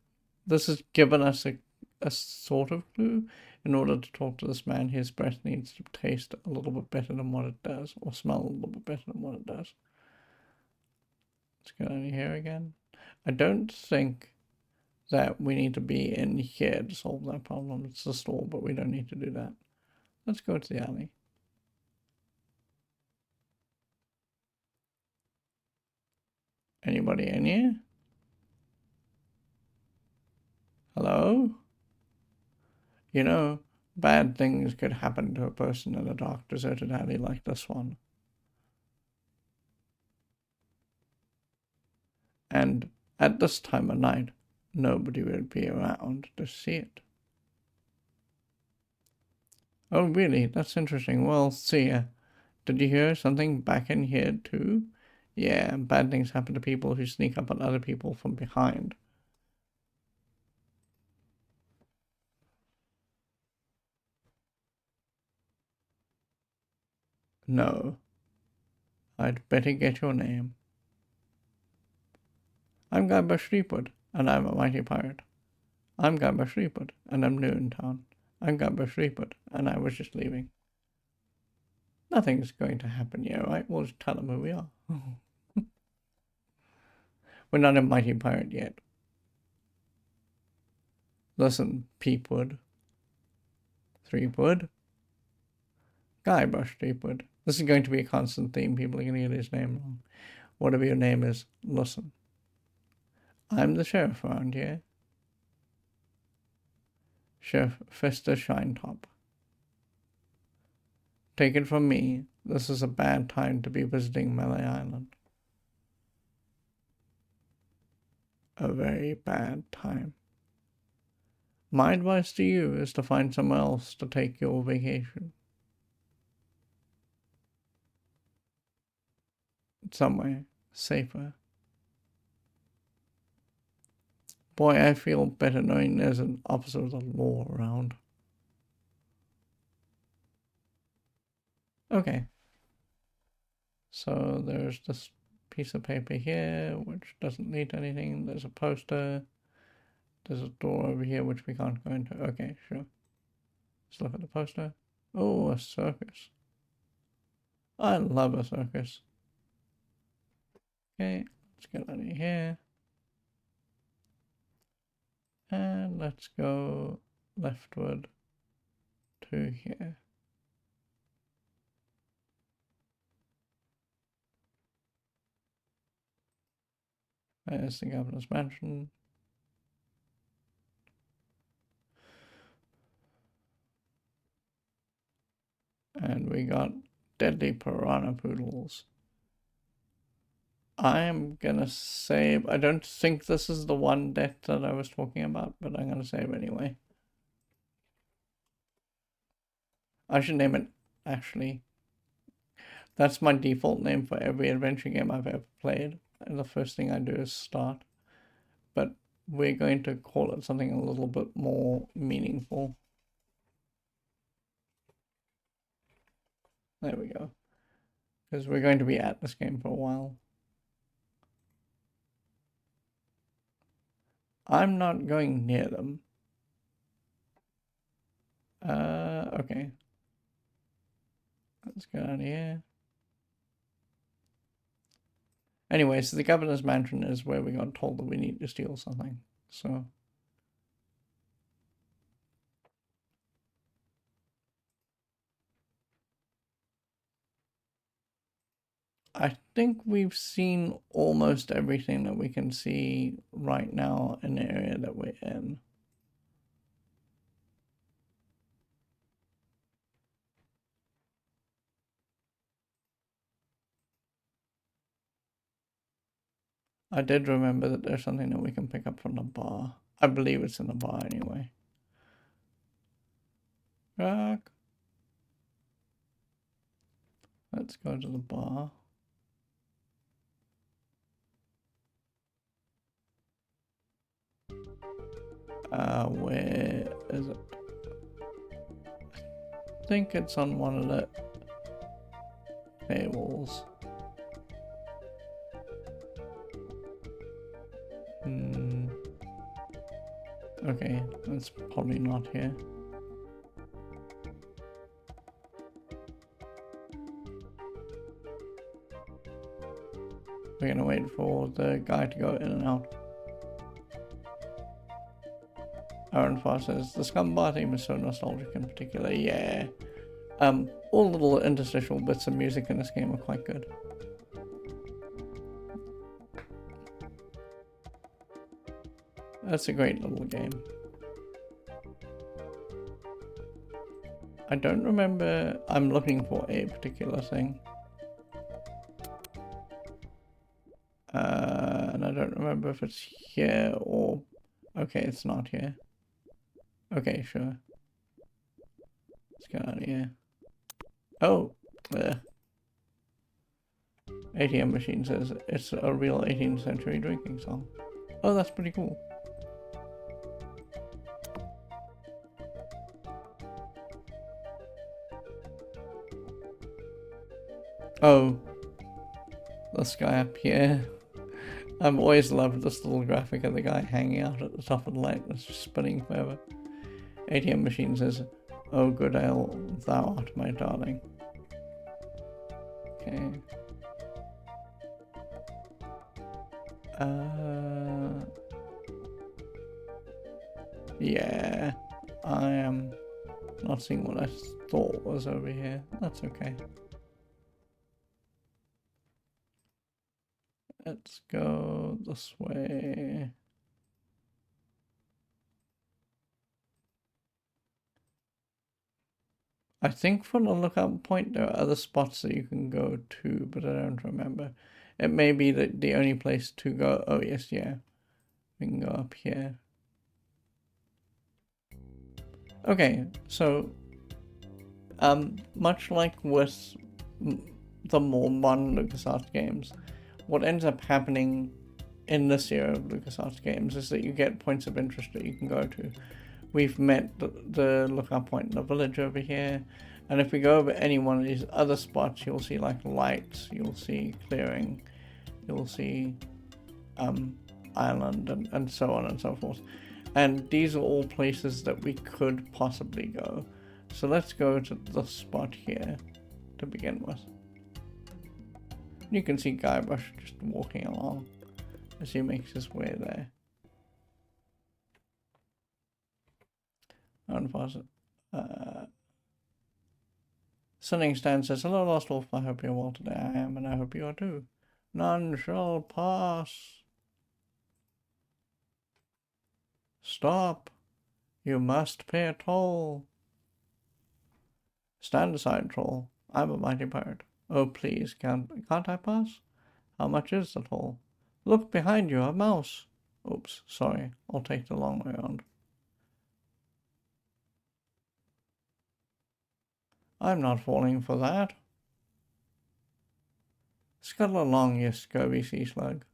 this has given us a sort of clue. In order to talk to this man, his breath needs to taste a little bit better than what it does, or smell a little bit better than what it does. Let's get over here again. I don't think that we need to be in here to solve that problem. It's the store, but we don't need to do that. Let's go to the alley. Anybody in here? Hello? You know, bad things could happen to a person in a dark, deserted alley like this one. And at this time of night, nobody would be around to see it. Oh, really? That's interesting. Well, see ya. Did you hear something back in here, too? Yeah, bad things happen to people who sneak up on other people from behind. No. I'd better get your name. I'm Guybrush Threepwood, and I'm a mighty pirate. I'm Guybrush Threepwood, and I'm new in town. I'm Guybrush Threepwood, and I was just leaving. Nothing's going to happen yet, right? We'll just tell them who we are. We're not a mighty pirate yet. Listen, Peepwood. Threepwood. Guybrush Threepwood. This is going to be a constant theme. People are going to get his name wrong. Whatever your name is, listen. I'm the sheriff around here. Sheriff Fester Shinetop. Take it from me, this is a bad time to be visiting Melee Island. A very bad time. My advice to you is to find somewhere else to take your vacation. Somewhere safer. Boy, I feel better knowing there's an officer of the law around. Okay. So there's this piece of paper here, which doesn't lead to anything. There's a poster. There's a door over here, which we can't go into. Okay, sure. Let's look at the poster. Oh, a circus. I love a circus. Okay, let's get out of here. And let's go leftward to here. There's the governor's mansion. And we got deadly piranha poodles. I'm gonna save. I don't think this is the one death that I was talking about, but I'm gonna save anyway. I should name it, actually. That's my default name for every adventure game I've ever played. And the first thing I do is start. But we're going to call it something a little bit more meaningful. There we go. Because we're going to be at this game for a while. I'm not going near them. Okay. Let's get out of here. Anyway, so the governor's mansion is where we got told that we need to steal something. So I think we've seen almost everything that we can see right now in the area that we're in. I did remember that there's something that we can pick up from the bar. I believe it's in the bar anyway. Rock. Let's go to the bar. Where is it? I think it's on one of the tables. Okay, that's probably not here. We're gonna wait for the guy to go in and out. Aaron Farr says, the Scumbar theme is so nostalgic in particular. Yeah. All the little interstitial bits of music in this game are quite good. That's a great little game. I don't remember. I'm looking for a particular thing. And I don't remember if it's here or... Okay, it's not here. Okay, sure. Let's get out of here. Oh, there. ATM machine says it's a real 18th century drinking song. Oh, that's pretty cool. Oh, this guy up here. I've always loved this little graphic of the guy hanging out at the top of the light that's just spinning forever. ATM machine says, "Oh, good ale, thou art my darling." Okay. Yeah, I am not seeing what I thought was over here. That's okay. Let's go this way. I think for the lookout point there are other spots that you can go to, but I don't remember. It may be that the only place to go. Oh yes, yeah. We can go up here. Okay, so much like with the more modern LucasArts games, what ends up happening in this era of LucasArts games is that you get points of interest that you can go to. We've met the lookout point in the village over here, and if we go over any one of these other spots, you'll see like lights, you'll see clearing, you'll see island, and so on and so forth. And these are all places that we could possibly go. So let's go to the spot here to begin with. You can see Guybrush just walking along as he makes his way there. Unpause it. Sunning Stan says, "Hello, Lost Wolf. I hope you're well today. I am, and I hope you are too. None shall pass. Stop. You must pay a toll. Stand aside, troll. I'm a mighty pirate. Oh, please, can't I pass? How much is the toll? Look behind you, a mouse. Oops, sorry. I'll take the long way around. I'm not falling for that. Scuttle along, you scurvy sea slug."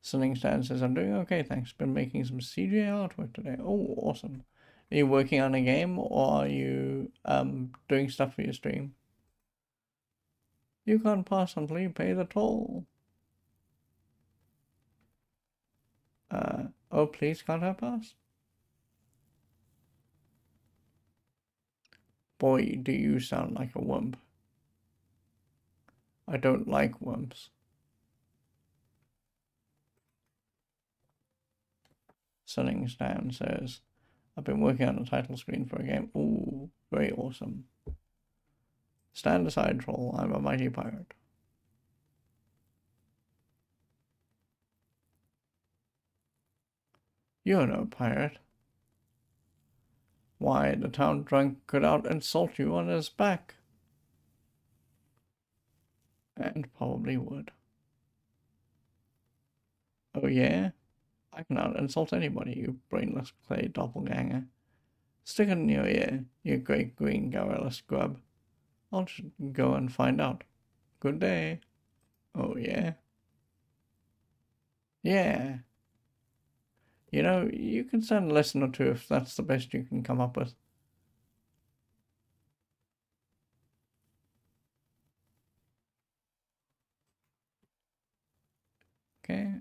Sunning Stan says, "I'm doing okay, thanks. Been making some CGI artwork today." Oh, awesome. Are you working on a game, or are you doing stuff for your stream? You can't possibly pay the toll. Oh, please, can't I pass? Boy, do you sound like a wump. I don't like wumps. Sunning Stan says, "I've been working on a title screen for a game." Ooh, very awesome. Stand aside, troll. I'm a mighty pirate. You're no pirate. Why, the town drunk could out insult you on his back. And probably would. Oh yeah? I can out insult anybody, you brainless clay doppelganger. Stick it in your ear, you great green gorilla scrub. I'll just go and find out. Good day. Oh yeah? Yeah. You know, you can send a lesson or two if that's the best you can come up with. Okay.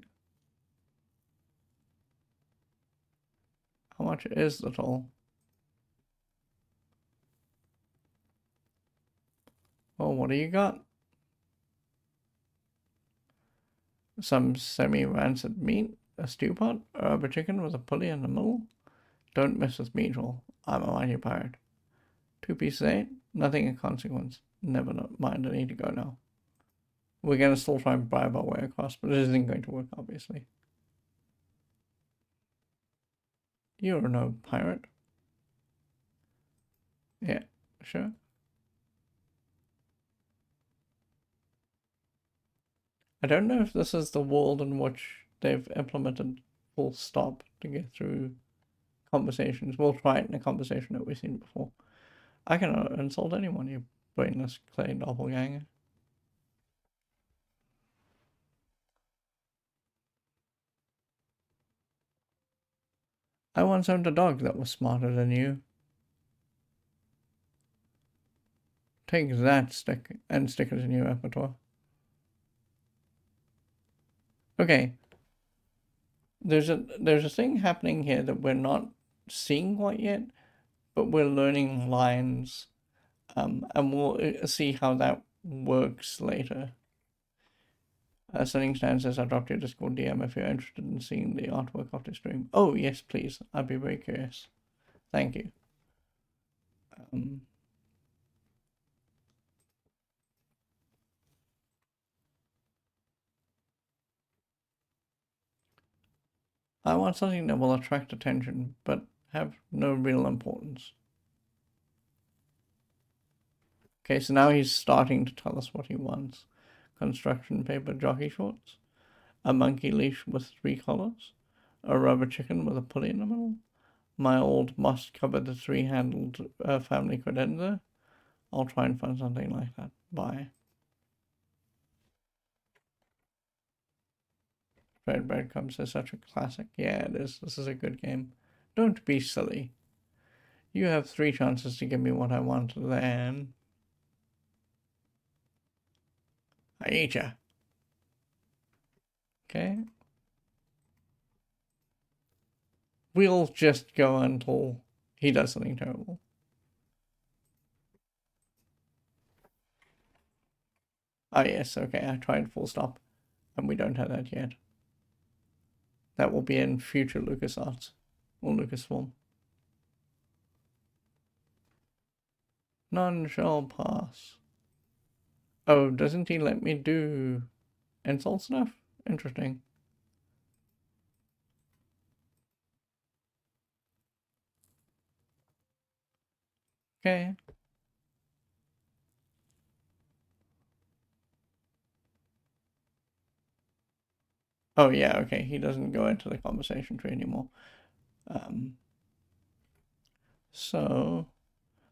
How much is the toll? Oh, what do you got? Some semi-rancid meat? A stew pot? A rubber chicken with a pulley in the middle? Don't mess with me, troll. I'm a mighty pirate. 2 pieces 8? Nothing of consequence. Never mind, I need to go now. We're gonna still try and bribe our way across, but it isn't going to work, obviously. You're no pirate. Yeah, sure. I don't know if this is the world in which they've implemented full stop to get through conversations. We'll try it in a conversation that we've seen before. I can insult anyone, you brainless clay doppelganger. I once owned a dog that was smarter than you. Take that, stick, and stick it in your repertoire. Okay. There's a thing happening here that we're not seeing quite yet, but we're learning lines, and we'll see how that works later. Setting stands as I dropped your Discord DM if you're interested in seeing the artwork of the stream. Oh yes, please. I'd be very curious. Thank you. I want something that will attract attention, but have no real importance. Okay, so now he's starting to tell us what he wants. Construction paper jockey shorts, a monkey leash with 3 collars, a rubber chicken with a pulley in the middle, my old moss-covered 3-handled family credenza. I'll try and find something like that. Bye. Red Breadcrumbs is such a classic. Yeah, it is. This is a good game. Don't be silly. You have 3 chances to give me what I want, then I eat ya. Okay. We'll just go until he does something terrible. Ah, yes, okay, I tried full stop, and we don't have that yet. That will be in future LucasArts, or Lucasfilm. None shall pass. Oh, doesn't he let me do insult stuff? Interesting. Okay. Oh yeah, okay, he doesn't go into the conversation tree anymore. So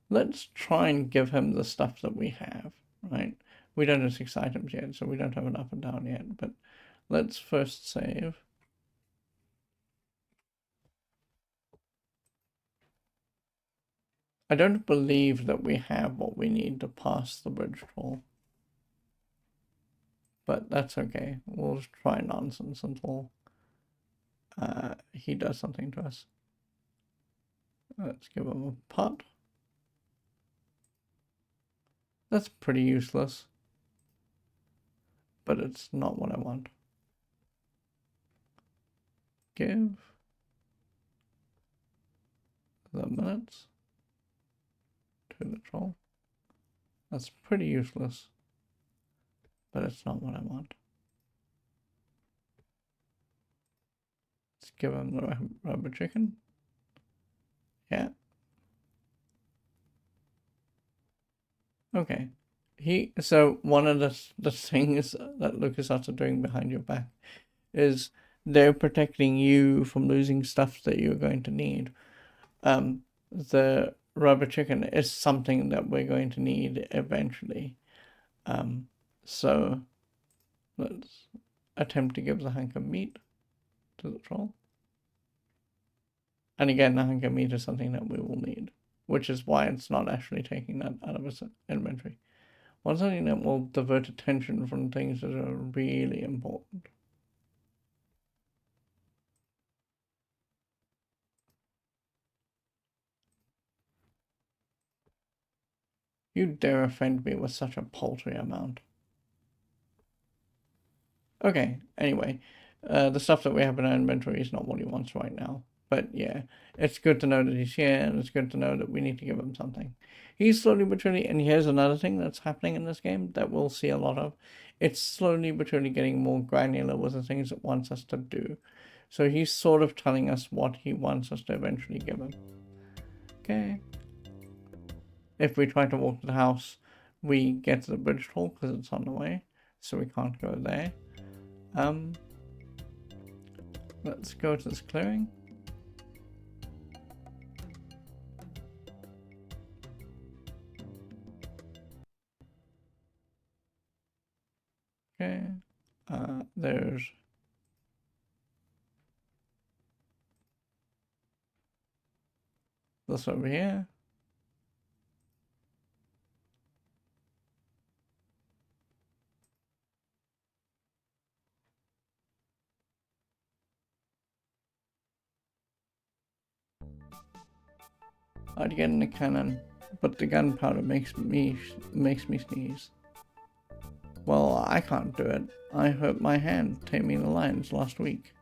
let's try and give him the stuff that we have, right? We don't have 6 items yet, so we don't have an up and down yet, but let's first save. I don't believe that we have what we need to pass the bridge troll. But that's okay. We'll just try nonsense until he does something to us. Let's give him a pot. That's pretty useless. But it's not what I want. Give the minutes to the troll. That's pretty useless. But it's not what I want. Let's give him the rubber chicken. Yeah. Okay. So one of the things that LucasArts are doing behind your back is they're protecting you from losing stuff that you're going to need. The rubber chicken is something that we're going to need eventually. So let's attempt to give the hunk of meat to the troll. And again, the hunk of meat is something that we will need, which is why it's not actually taking that out of its inventory. One something that will divert attention from things that are really important. You dare offend me with such a paltry amount. Okay, anyway, the stuff that we have in our inventory is not what he wants right now. But yeah, it's good to know that he's here, and it's good to know that we need to give him something. He's slowly but surely, and here's another thing that's happening in this game that we'll see a lot of. It's slowly but surely getting more granular with the things it wants us to do. So he's sort of telling us what he wants us to eventually give him. Okay. If we try to walk to the house, we get to the bridge hall because it's on the way, so we can't go there. Let's go to this clearing. Okay, there's this over here. I'd get in a cannon, but the gunpowder makes me sneeze. Well, I can't do it. I hurt my hand taming the lions last week.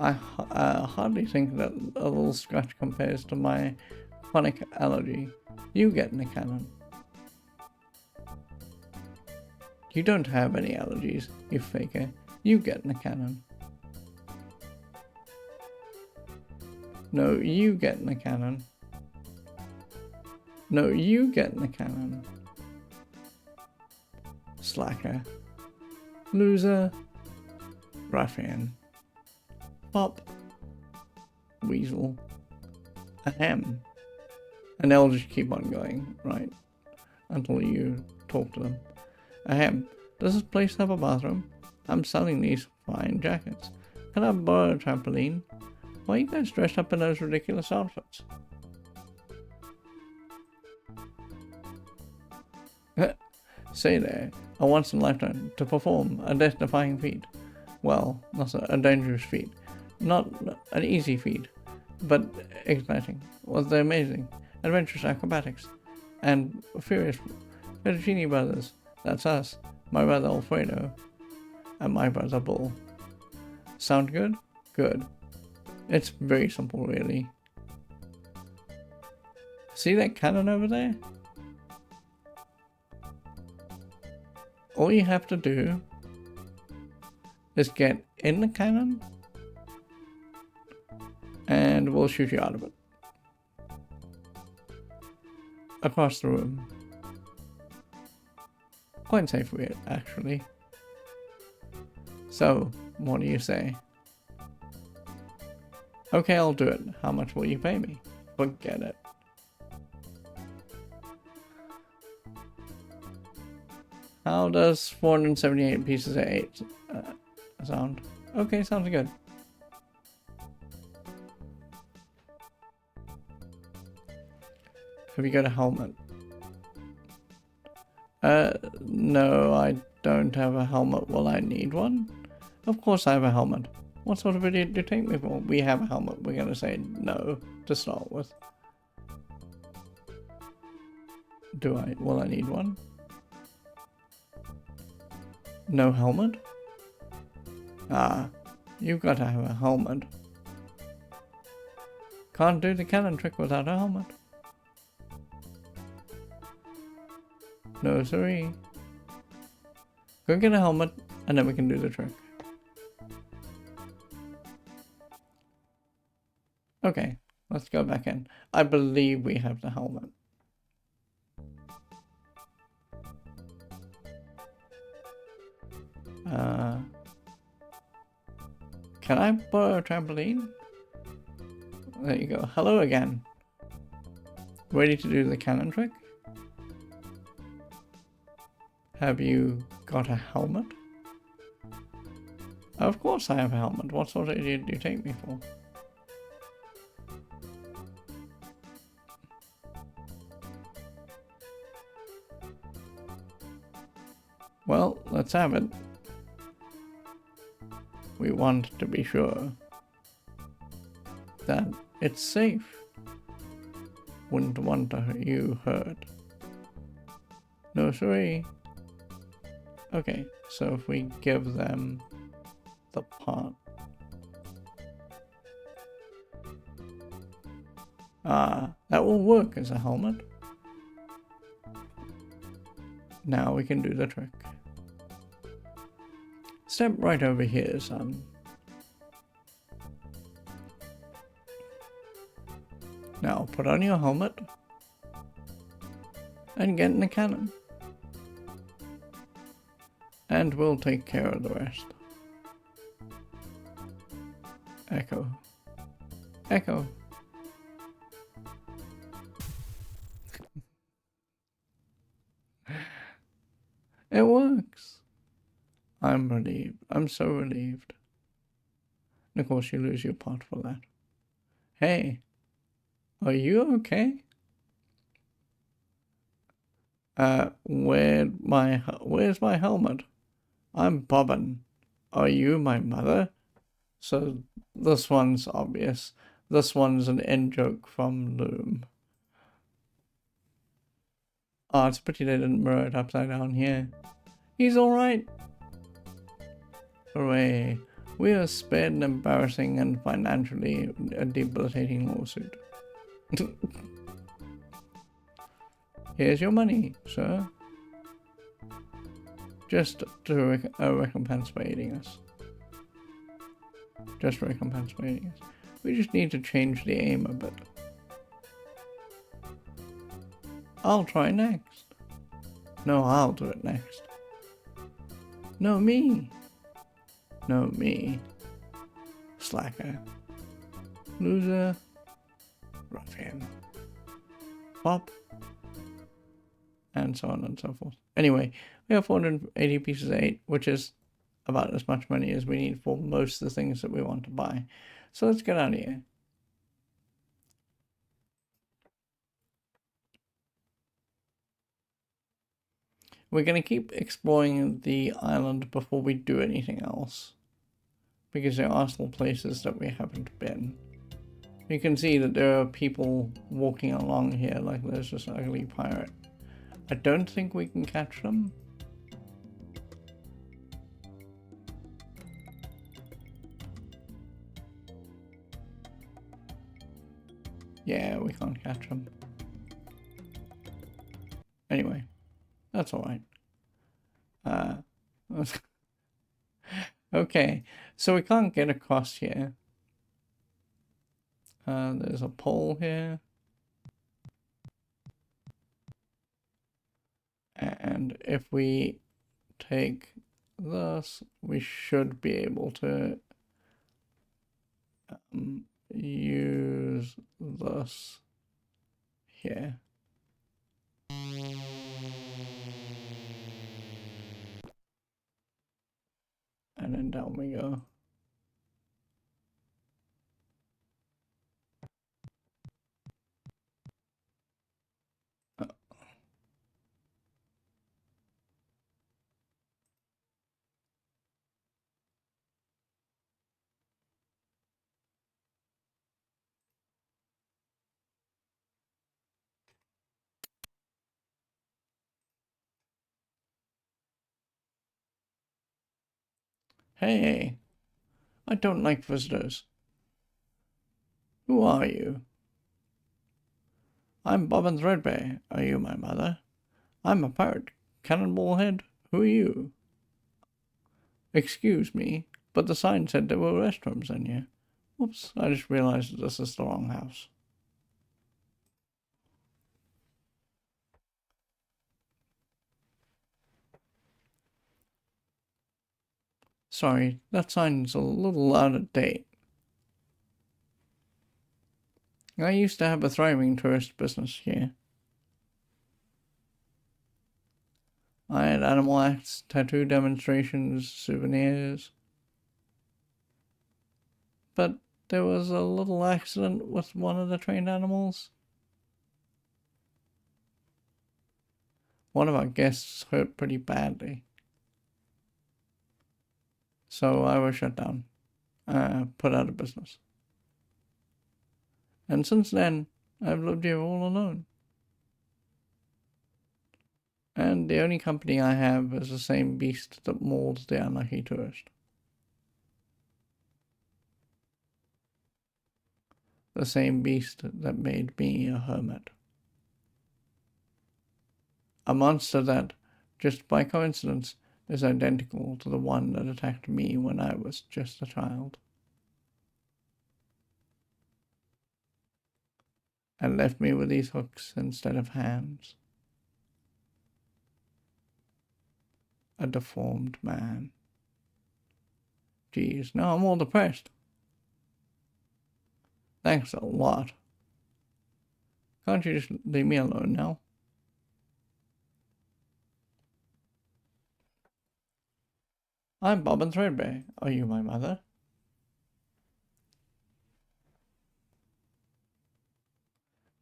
I hardly think that a little scratch compares to my chronic allergy. You get in a cannon. You don't have any allergies, you faker. You get in a cannon. No, you get in a cannon. No, you get in a cannon. Slacker. Loser. Ruffian. Pop. Weasel. Ahem. And they'll just keep on going, right? Until you talk to them. Ahem. Does this place have a bathroom? I'm selling these fine jackets. Can I borrow a trampoline? Why are you guys dressed up in those ridiculous outfits? Say there, a once in a lifetime to perform a death-defying feat. Well, that's a dangerous feat. Not an easy feat, but exciting. Was the amazing, adventurous acrobatics, and furious Fettuccine Brothers. That's us, my brother Alfredo, and my brother Bull. Sound good? Good. It's very simple, really. See that cannon over there? All you have to do is get in the cannon and we'll shoot you out of it. Across the room. Quite safe for it, actually. So, what do you say? Okay, I'll do it. How much will you pay me? Forget it. How does 478 pieces of 8 sound? Okay, sounds good. Have you got a helmet? No, I don't have a helmet. Will I need one? Of course I have a helmet. What sort of idiot do you take me for? We have a helmet. We're gonna say no to start with. Will I need one? No helmet? Ah, you've got to have a helmet. Can't do the cannon trick without a helmet. No siree. Go get a helmet and then we can do the trick. Okay, let's go back in. I believe we have the helmet. Can I borrow a trampoline? There you go. Hello again. Ready to do the cannon trick? Have you got a helmet? Of course I have a helmet. What sort of idiot do you take me for? Well, let's have it. We want to be sure that it's safe. Wouldn't want you hurt. No siree. Okay, so if we give them the pot. Ah, that will work as a helmet. Now we can do the trick. Step right over here, son. Now put on your helmet and get in the cannon. And we'll take care of the rest. Echo. Echo. It works. I'm relieved. I'm so relieved. And of course you lose your pot for that. Hey, are you okay? Where's my helmet? I'm Bobbin. Are you my mother? So this one's obvious. This one's an in joke from Loom. Oh, it's a pity they didn't mirror it upside down here. He's alright. Hooray. We are spared an embarrassing and financially debilitating lawsuit. Here's your money, sir. Just to a recompense for aiding us. Just recompense for aiding us. We just need to change the aim a bit. I'll try next. No, I'll do it next. No, me. No, me. Slacker. Loser. Ruffian. Pop. And so on and so forth. Anyway, we have 480 pieces of 8, which is about as much money as we need for most of the things that we want to buy. So let's get out of here. We're going to keep exploring the island before we do anything else, because there are still places that we haven't been. You can see that there are people walking along here like there's this ugly pirate. I don't think we can catch them. Yeah, we can't catch them. Anyway, that's alright. Okay, so we can't get across here. There's a pole here. And if we take this, we should be able to use this here. And then down we go. Hey, I don't like visitors. Who are you? I'm Bobbin Threadbare. Are you my mother? I'm a pirate. Cannonball Head. Who are you? Excuse me, but the sign said there were restrooms in here. Oops, I just realized that this is the wrong house. Sorry, that sign's a little out of date. I used to have a thriving tourist business here. I had animal acts, tattoo demonstrations, souvenirs. But there was a little accident with one of the trained animals. One of our guests hurt pretty badly. So I was shut down, put out of business. And since then, I've lived here all alone. And the only company I have is the same beast that mauled the unlucky tourist. The same beast that made me a hermit. A monster that, just by coincidence, is identical to the one that attacked me when I was just a child. And left me with these hooks instead of hands. A deformed man. Geez, now I'm all depressed. Thanks a lot. Can't you just leave me alone now? I'm Bobbin Threadbare. Are you my mother?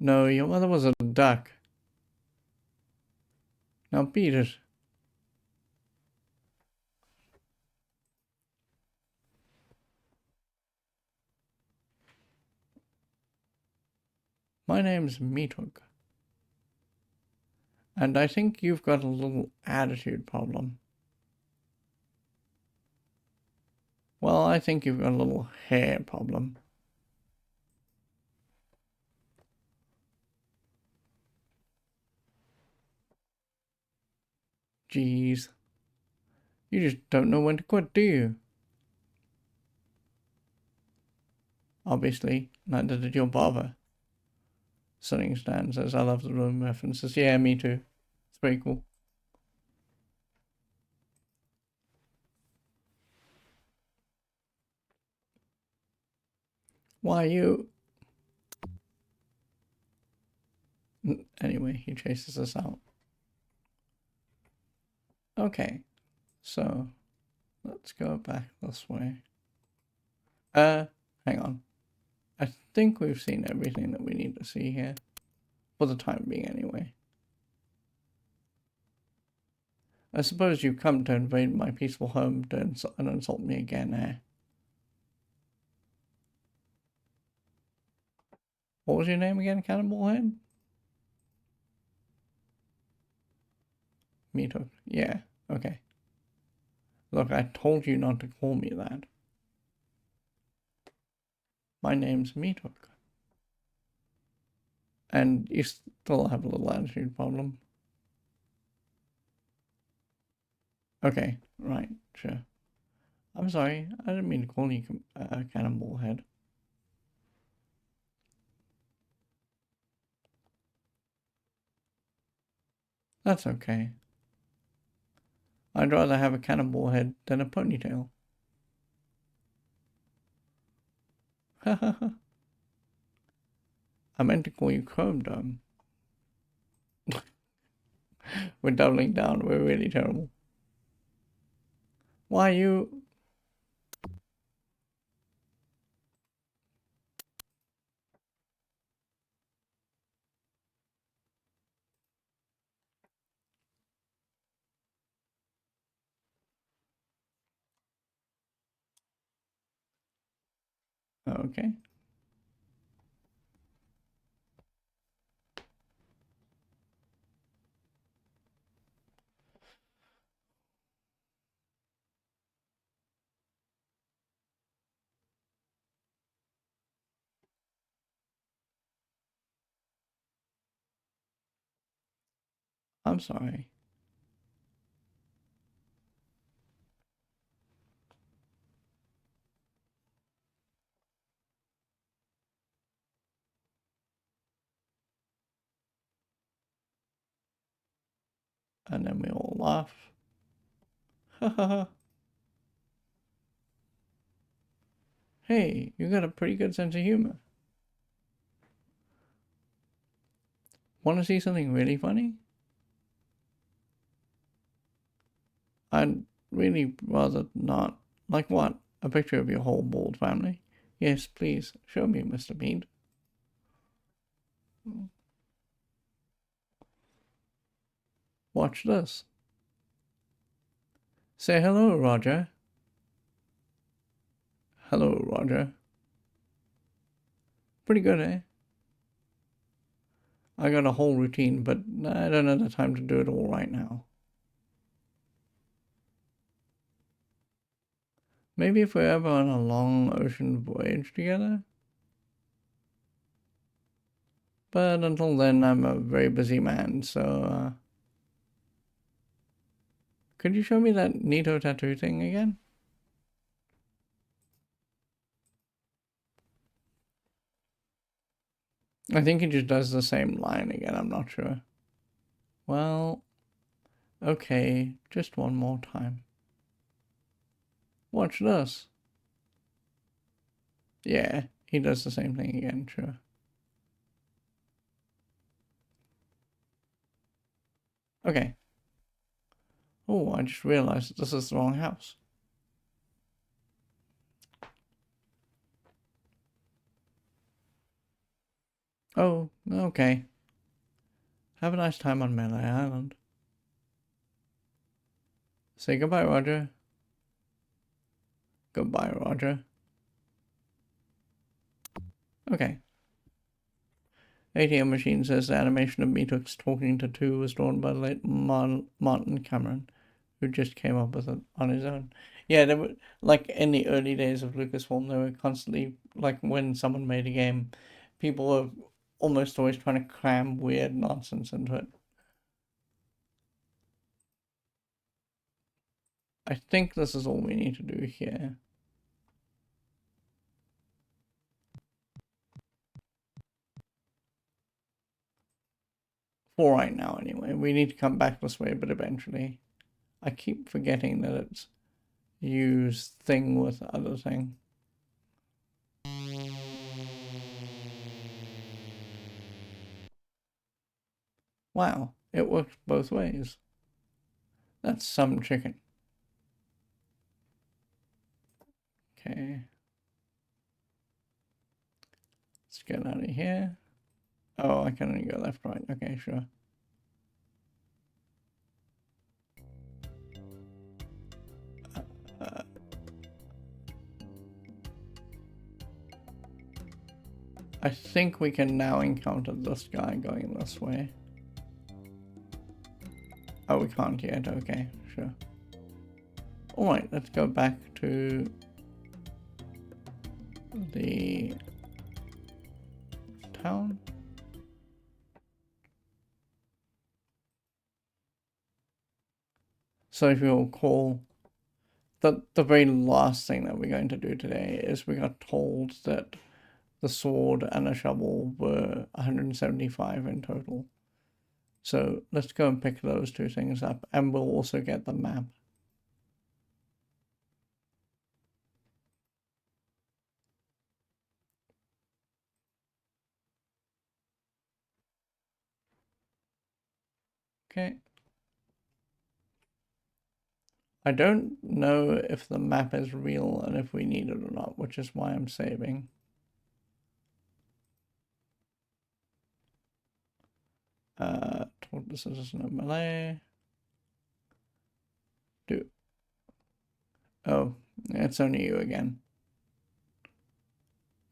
No, your mother was a duck. Now beat it. My name's Meathook. And I think you've got a little attitude problem. Well, I think you've got a little hair problem. Jeez. You just don't know when to quit, do you? Obviously, neither did your barber. Sunning Stan says, I love the room references. Yeah, me too. It's very cool. Why you? Anyway, he chases us out. Okay, so let's go back this way. Hang on. I think we've seen everything that we need to see here. For the time being, anyway. I suppose you've come to invade my peaceful home to insult me again, eh? What was your name again, Cannibal Head? Meathook. Yeah, okay. Look, I told you not to call me that. My name's Meathook. And you still have a little attitude problem. Okay, right, sure. I'm sorry, I didn't mean to call you Cannibal Head. That's okay. I'd rather have a cannibal head than a ponytail. I meant to call you Chrome Dome. We're doubling down. We're really terrible. Why you? Okay. I'm sorry. And then we all laugh. Ha ha ha. Hey, you got a pretty good sense of humor. Want to see something really funny? I'd really rather not. Like what? A picture of your whole bald family? Yes, please. Show me, Mr. Bean. Watch this. Say hello, Roger. Hello, Roger. Pretty good, eh? I got a whole routine, but I don't have the time to do it all right now. Maybe if we're ever on a long ocean voyage together? But until then, I'm a very busy man, so, could you show me that Nito tattoo thing again? I think he just does the same line again, I'm not sure. Well, okay, just one more time. Watch this. Yeah, he does the same thing again, sure. Okay. Oh, I just realized this is the wrong house. Oh, okay. Have a nice time on Melee Island. Say goodbye, Roger. Goodbye, Roger. Okay. ATM machine says the animation of Meathook's talking to two was drawn by late Martin Cameron, who just came up with it on his own. Yeah, they were like in the early days of Lucasfilm, they were constantly like when someone made a game, people were almost always trying to cram weird nonsense into it. I think this is all we need to do here. For right now, anyway. We need to come back this way, but eventually. I keep forgetting that it's use thing with other thing. Wow, it works both ways. That's some chicken. Okay. Let's get out of here. Oh, I can only go left, right. Okay, sure. Uh, I think we can now encounter this guy going this way. Oh, we can't yet. Okay, sure. Alright, let's go back to the town. So if you'll recall, the very last thing that we're going to do today is we got told that the sword and a shovel were 175 in total. So let's go and pick those two things up, and we'll also get the map. Okay. I don't know if the map is real and if we need it or not, which is why I'm saving. This is no Malay. Do. Oh, it's only you again.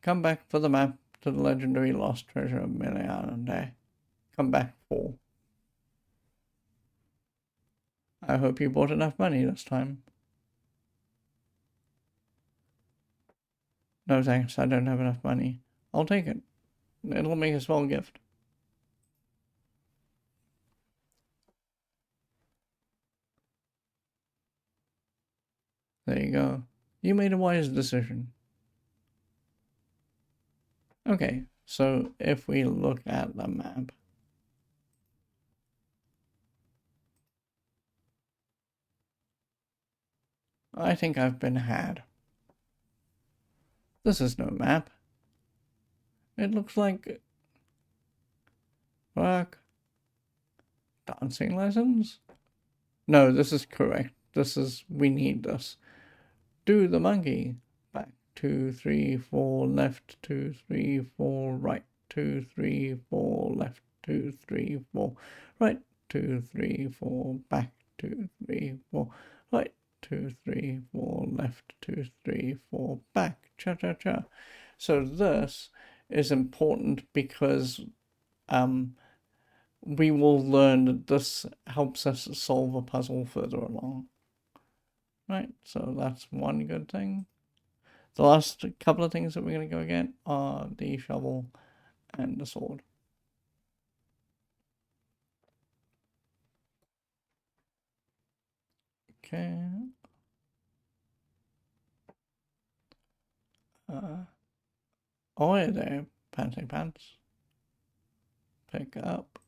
Come back for the map to the legendary lost treasure of Melee Island. Come back for. I hope you bought enough money this time. No thanks, I don't have enough money. I'll take it. It'll make a small gift. There you go. You made a wise decision. Okay, so if we look at the map, I think I've been had. This is no map. It looks like work. Dancing lessons? No, this is correct. We need this. Do the monkey. Back, 2, 3, 4, left, 2, 3, 4, right, 2, 3, 4, left, 2, 3, 4, right, 2, 3, 4, back, 2, 3, 4, right, 2, 3, 4, left, 2, 3, 4, back. Cha cha cha. So this is important because we will learn that this helps us solve a puzzle further along. Right, so that's one good thing. The last couple of things that we're going to go get are the shovel and the sword. Okay. Oh, yeah, there, panty pants. Pick up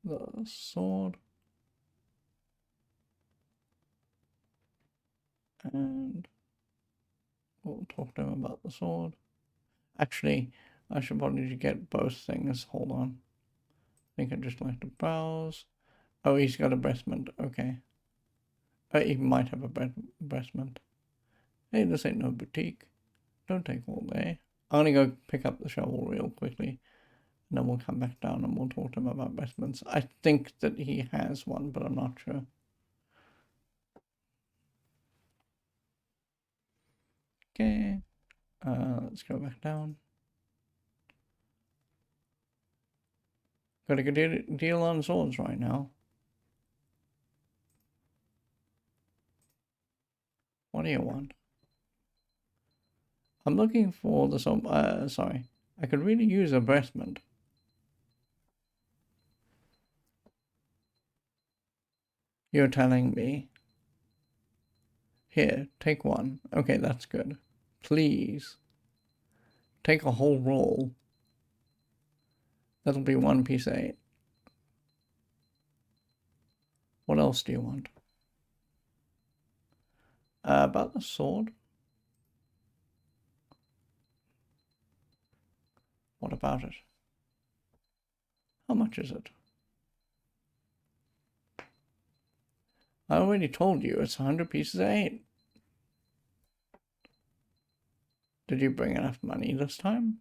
the sword. And we'll talk to him about the sword. Actually, I should probably get both things. Hold on. I think I just like to browse. Oh, he's got a breastment. Okay. He might have a breastment. Hey, this ain't no boutique. Don't take all day. I'm gonna go pick up the shovel real quickly, and then we'll come back down and we'll talk to him about vestments. I think that he has one, but I'm not sure. Okay, let's go back down. Got a good deal on swords right now. What do you want? I'm looking for the sorry. I could really use a breastment. You're telling me. Here, take one. Okay, that's good. Please. Take a whole roll. That'll be 1 piece 8. What else do you want? About the sword? What about it? How much is it? I already told you it's 100 pieces of 8. Did you bring enough money this time?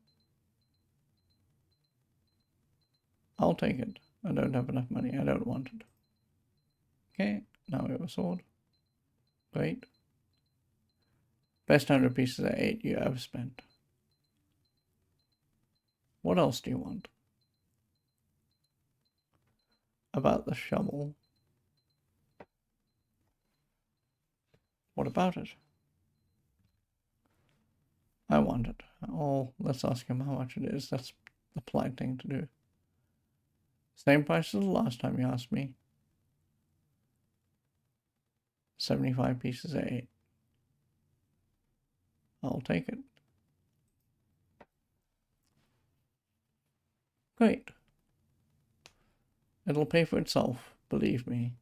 I'll take it. I don't have enough money. I don't want it. Okay, now we have a sword. Great. Best 100 pieces of 8 you ever spent. What else do you want? About the shovel. What about it? I want it. Oh, let's ask him how much it is. That's the polite thing to do. Same price as the last time you asked me. 75 pieces of 8. I'll take it. Great. It'll pay for itself, believe me.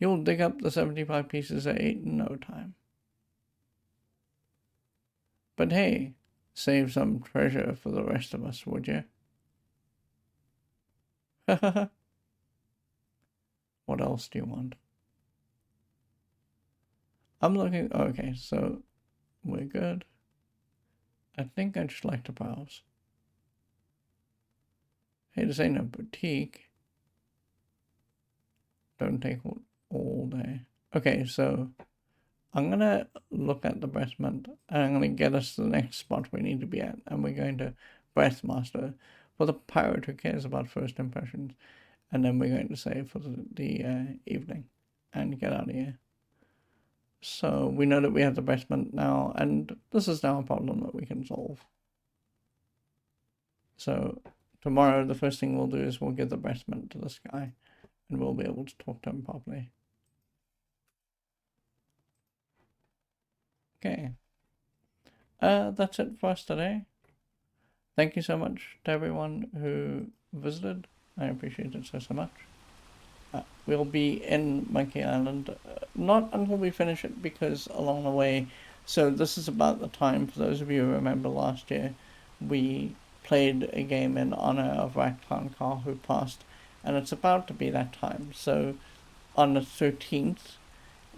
You'll dig up the 75 pieces of 8 in no time. But hey, save some treasure for the rest of us, would you? What else do you want? I'm looking. Okay, so we're good. I think I'd just like to browse. Hey, this ain't a boutique. Don't take all day. Okay, so I'm gonna look at the breastment and I'm gonna get us to the next spot we need to be at, and we're going to breastmaster for the pirate who cares about first impressions, and then we're going to save for the evening and get out of here. So we know that we have the breastment now, and this is now a problem that we can solve. So tomorrow the first thing we'll do is we'll give the breastment to this guy, and we'll be able to talk to him properly. Okay. That's it for us today. Thank you so much to everyone who visited. I appreciate it so much. We'll be in Monkey Island, not until we finish it, because along the way, so this is about the time, for those of you who remember last year, we played a game in honor of Ratclan Carr who passed, and it's about to be that time. So on the 13th,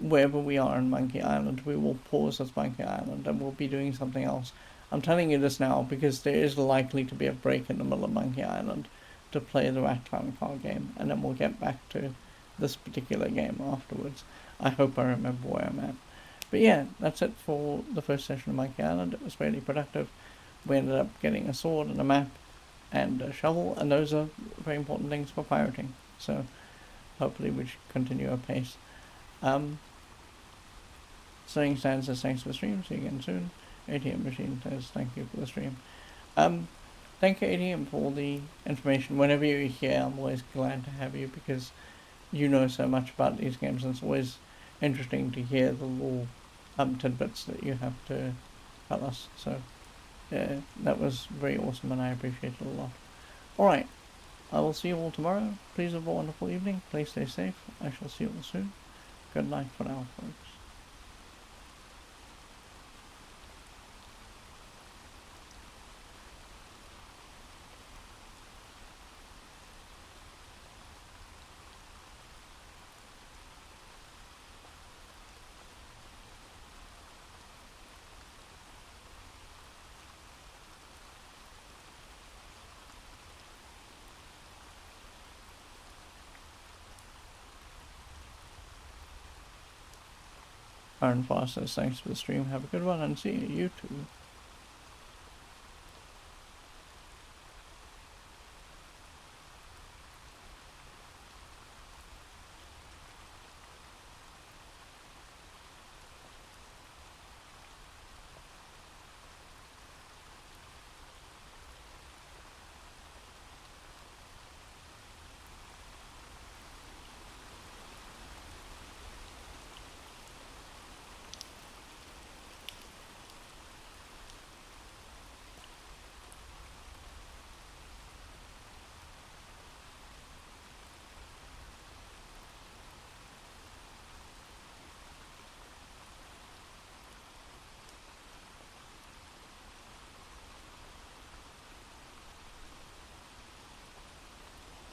wherever we are in Monkey Island, we will pause as Monkey Island and we'll be doing something else. I'm telling you this now because there is likely to be a break in the middle of Monkey Island to play the Ratclan Carr game, and then we'll get back to this particular game afterwards. I hope I remember where I'm at. But yeah, that's it for the first session of Monkey Island. It was fairly productive. We ended up getting a sword and a map and a shovel, and those are very important things for pirating. So hopefully we should continue our pace. Saying Stan says thanks for the stream. See you again soon. ATM Machine says thank you for the stream. Thank you, ATM, for all the information. Whenever you're here, I'm always glad to have you because you know so much about these games, and it's always interesting to hear the little tidbits that you have to tell us. So yeah, that was very awesome, and I appreciate it a lot. Alright, I will see you all tomorrow. Please have a wonderful evening. Please stay safe. I shall see you all soon. Good night for now, folks. Iron Fast says thanks for the stream. Have a good one and see you too.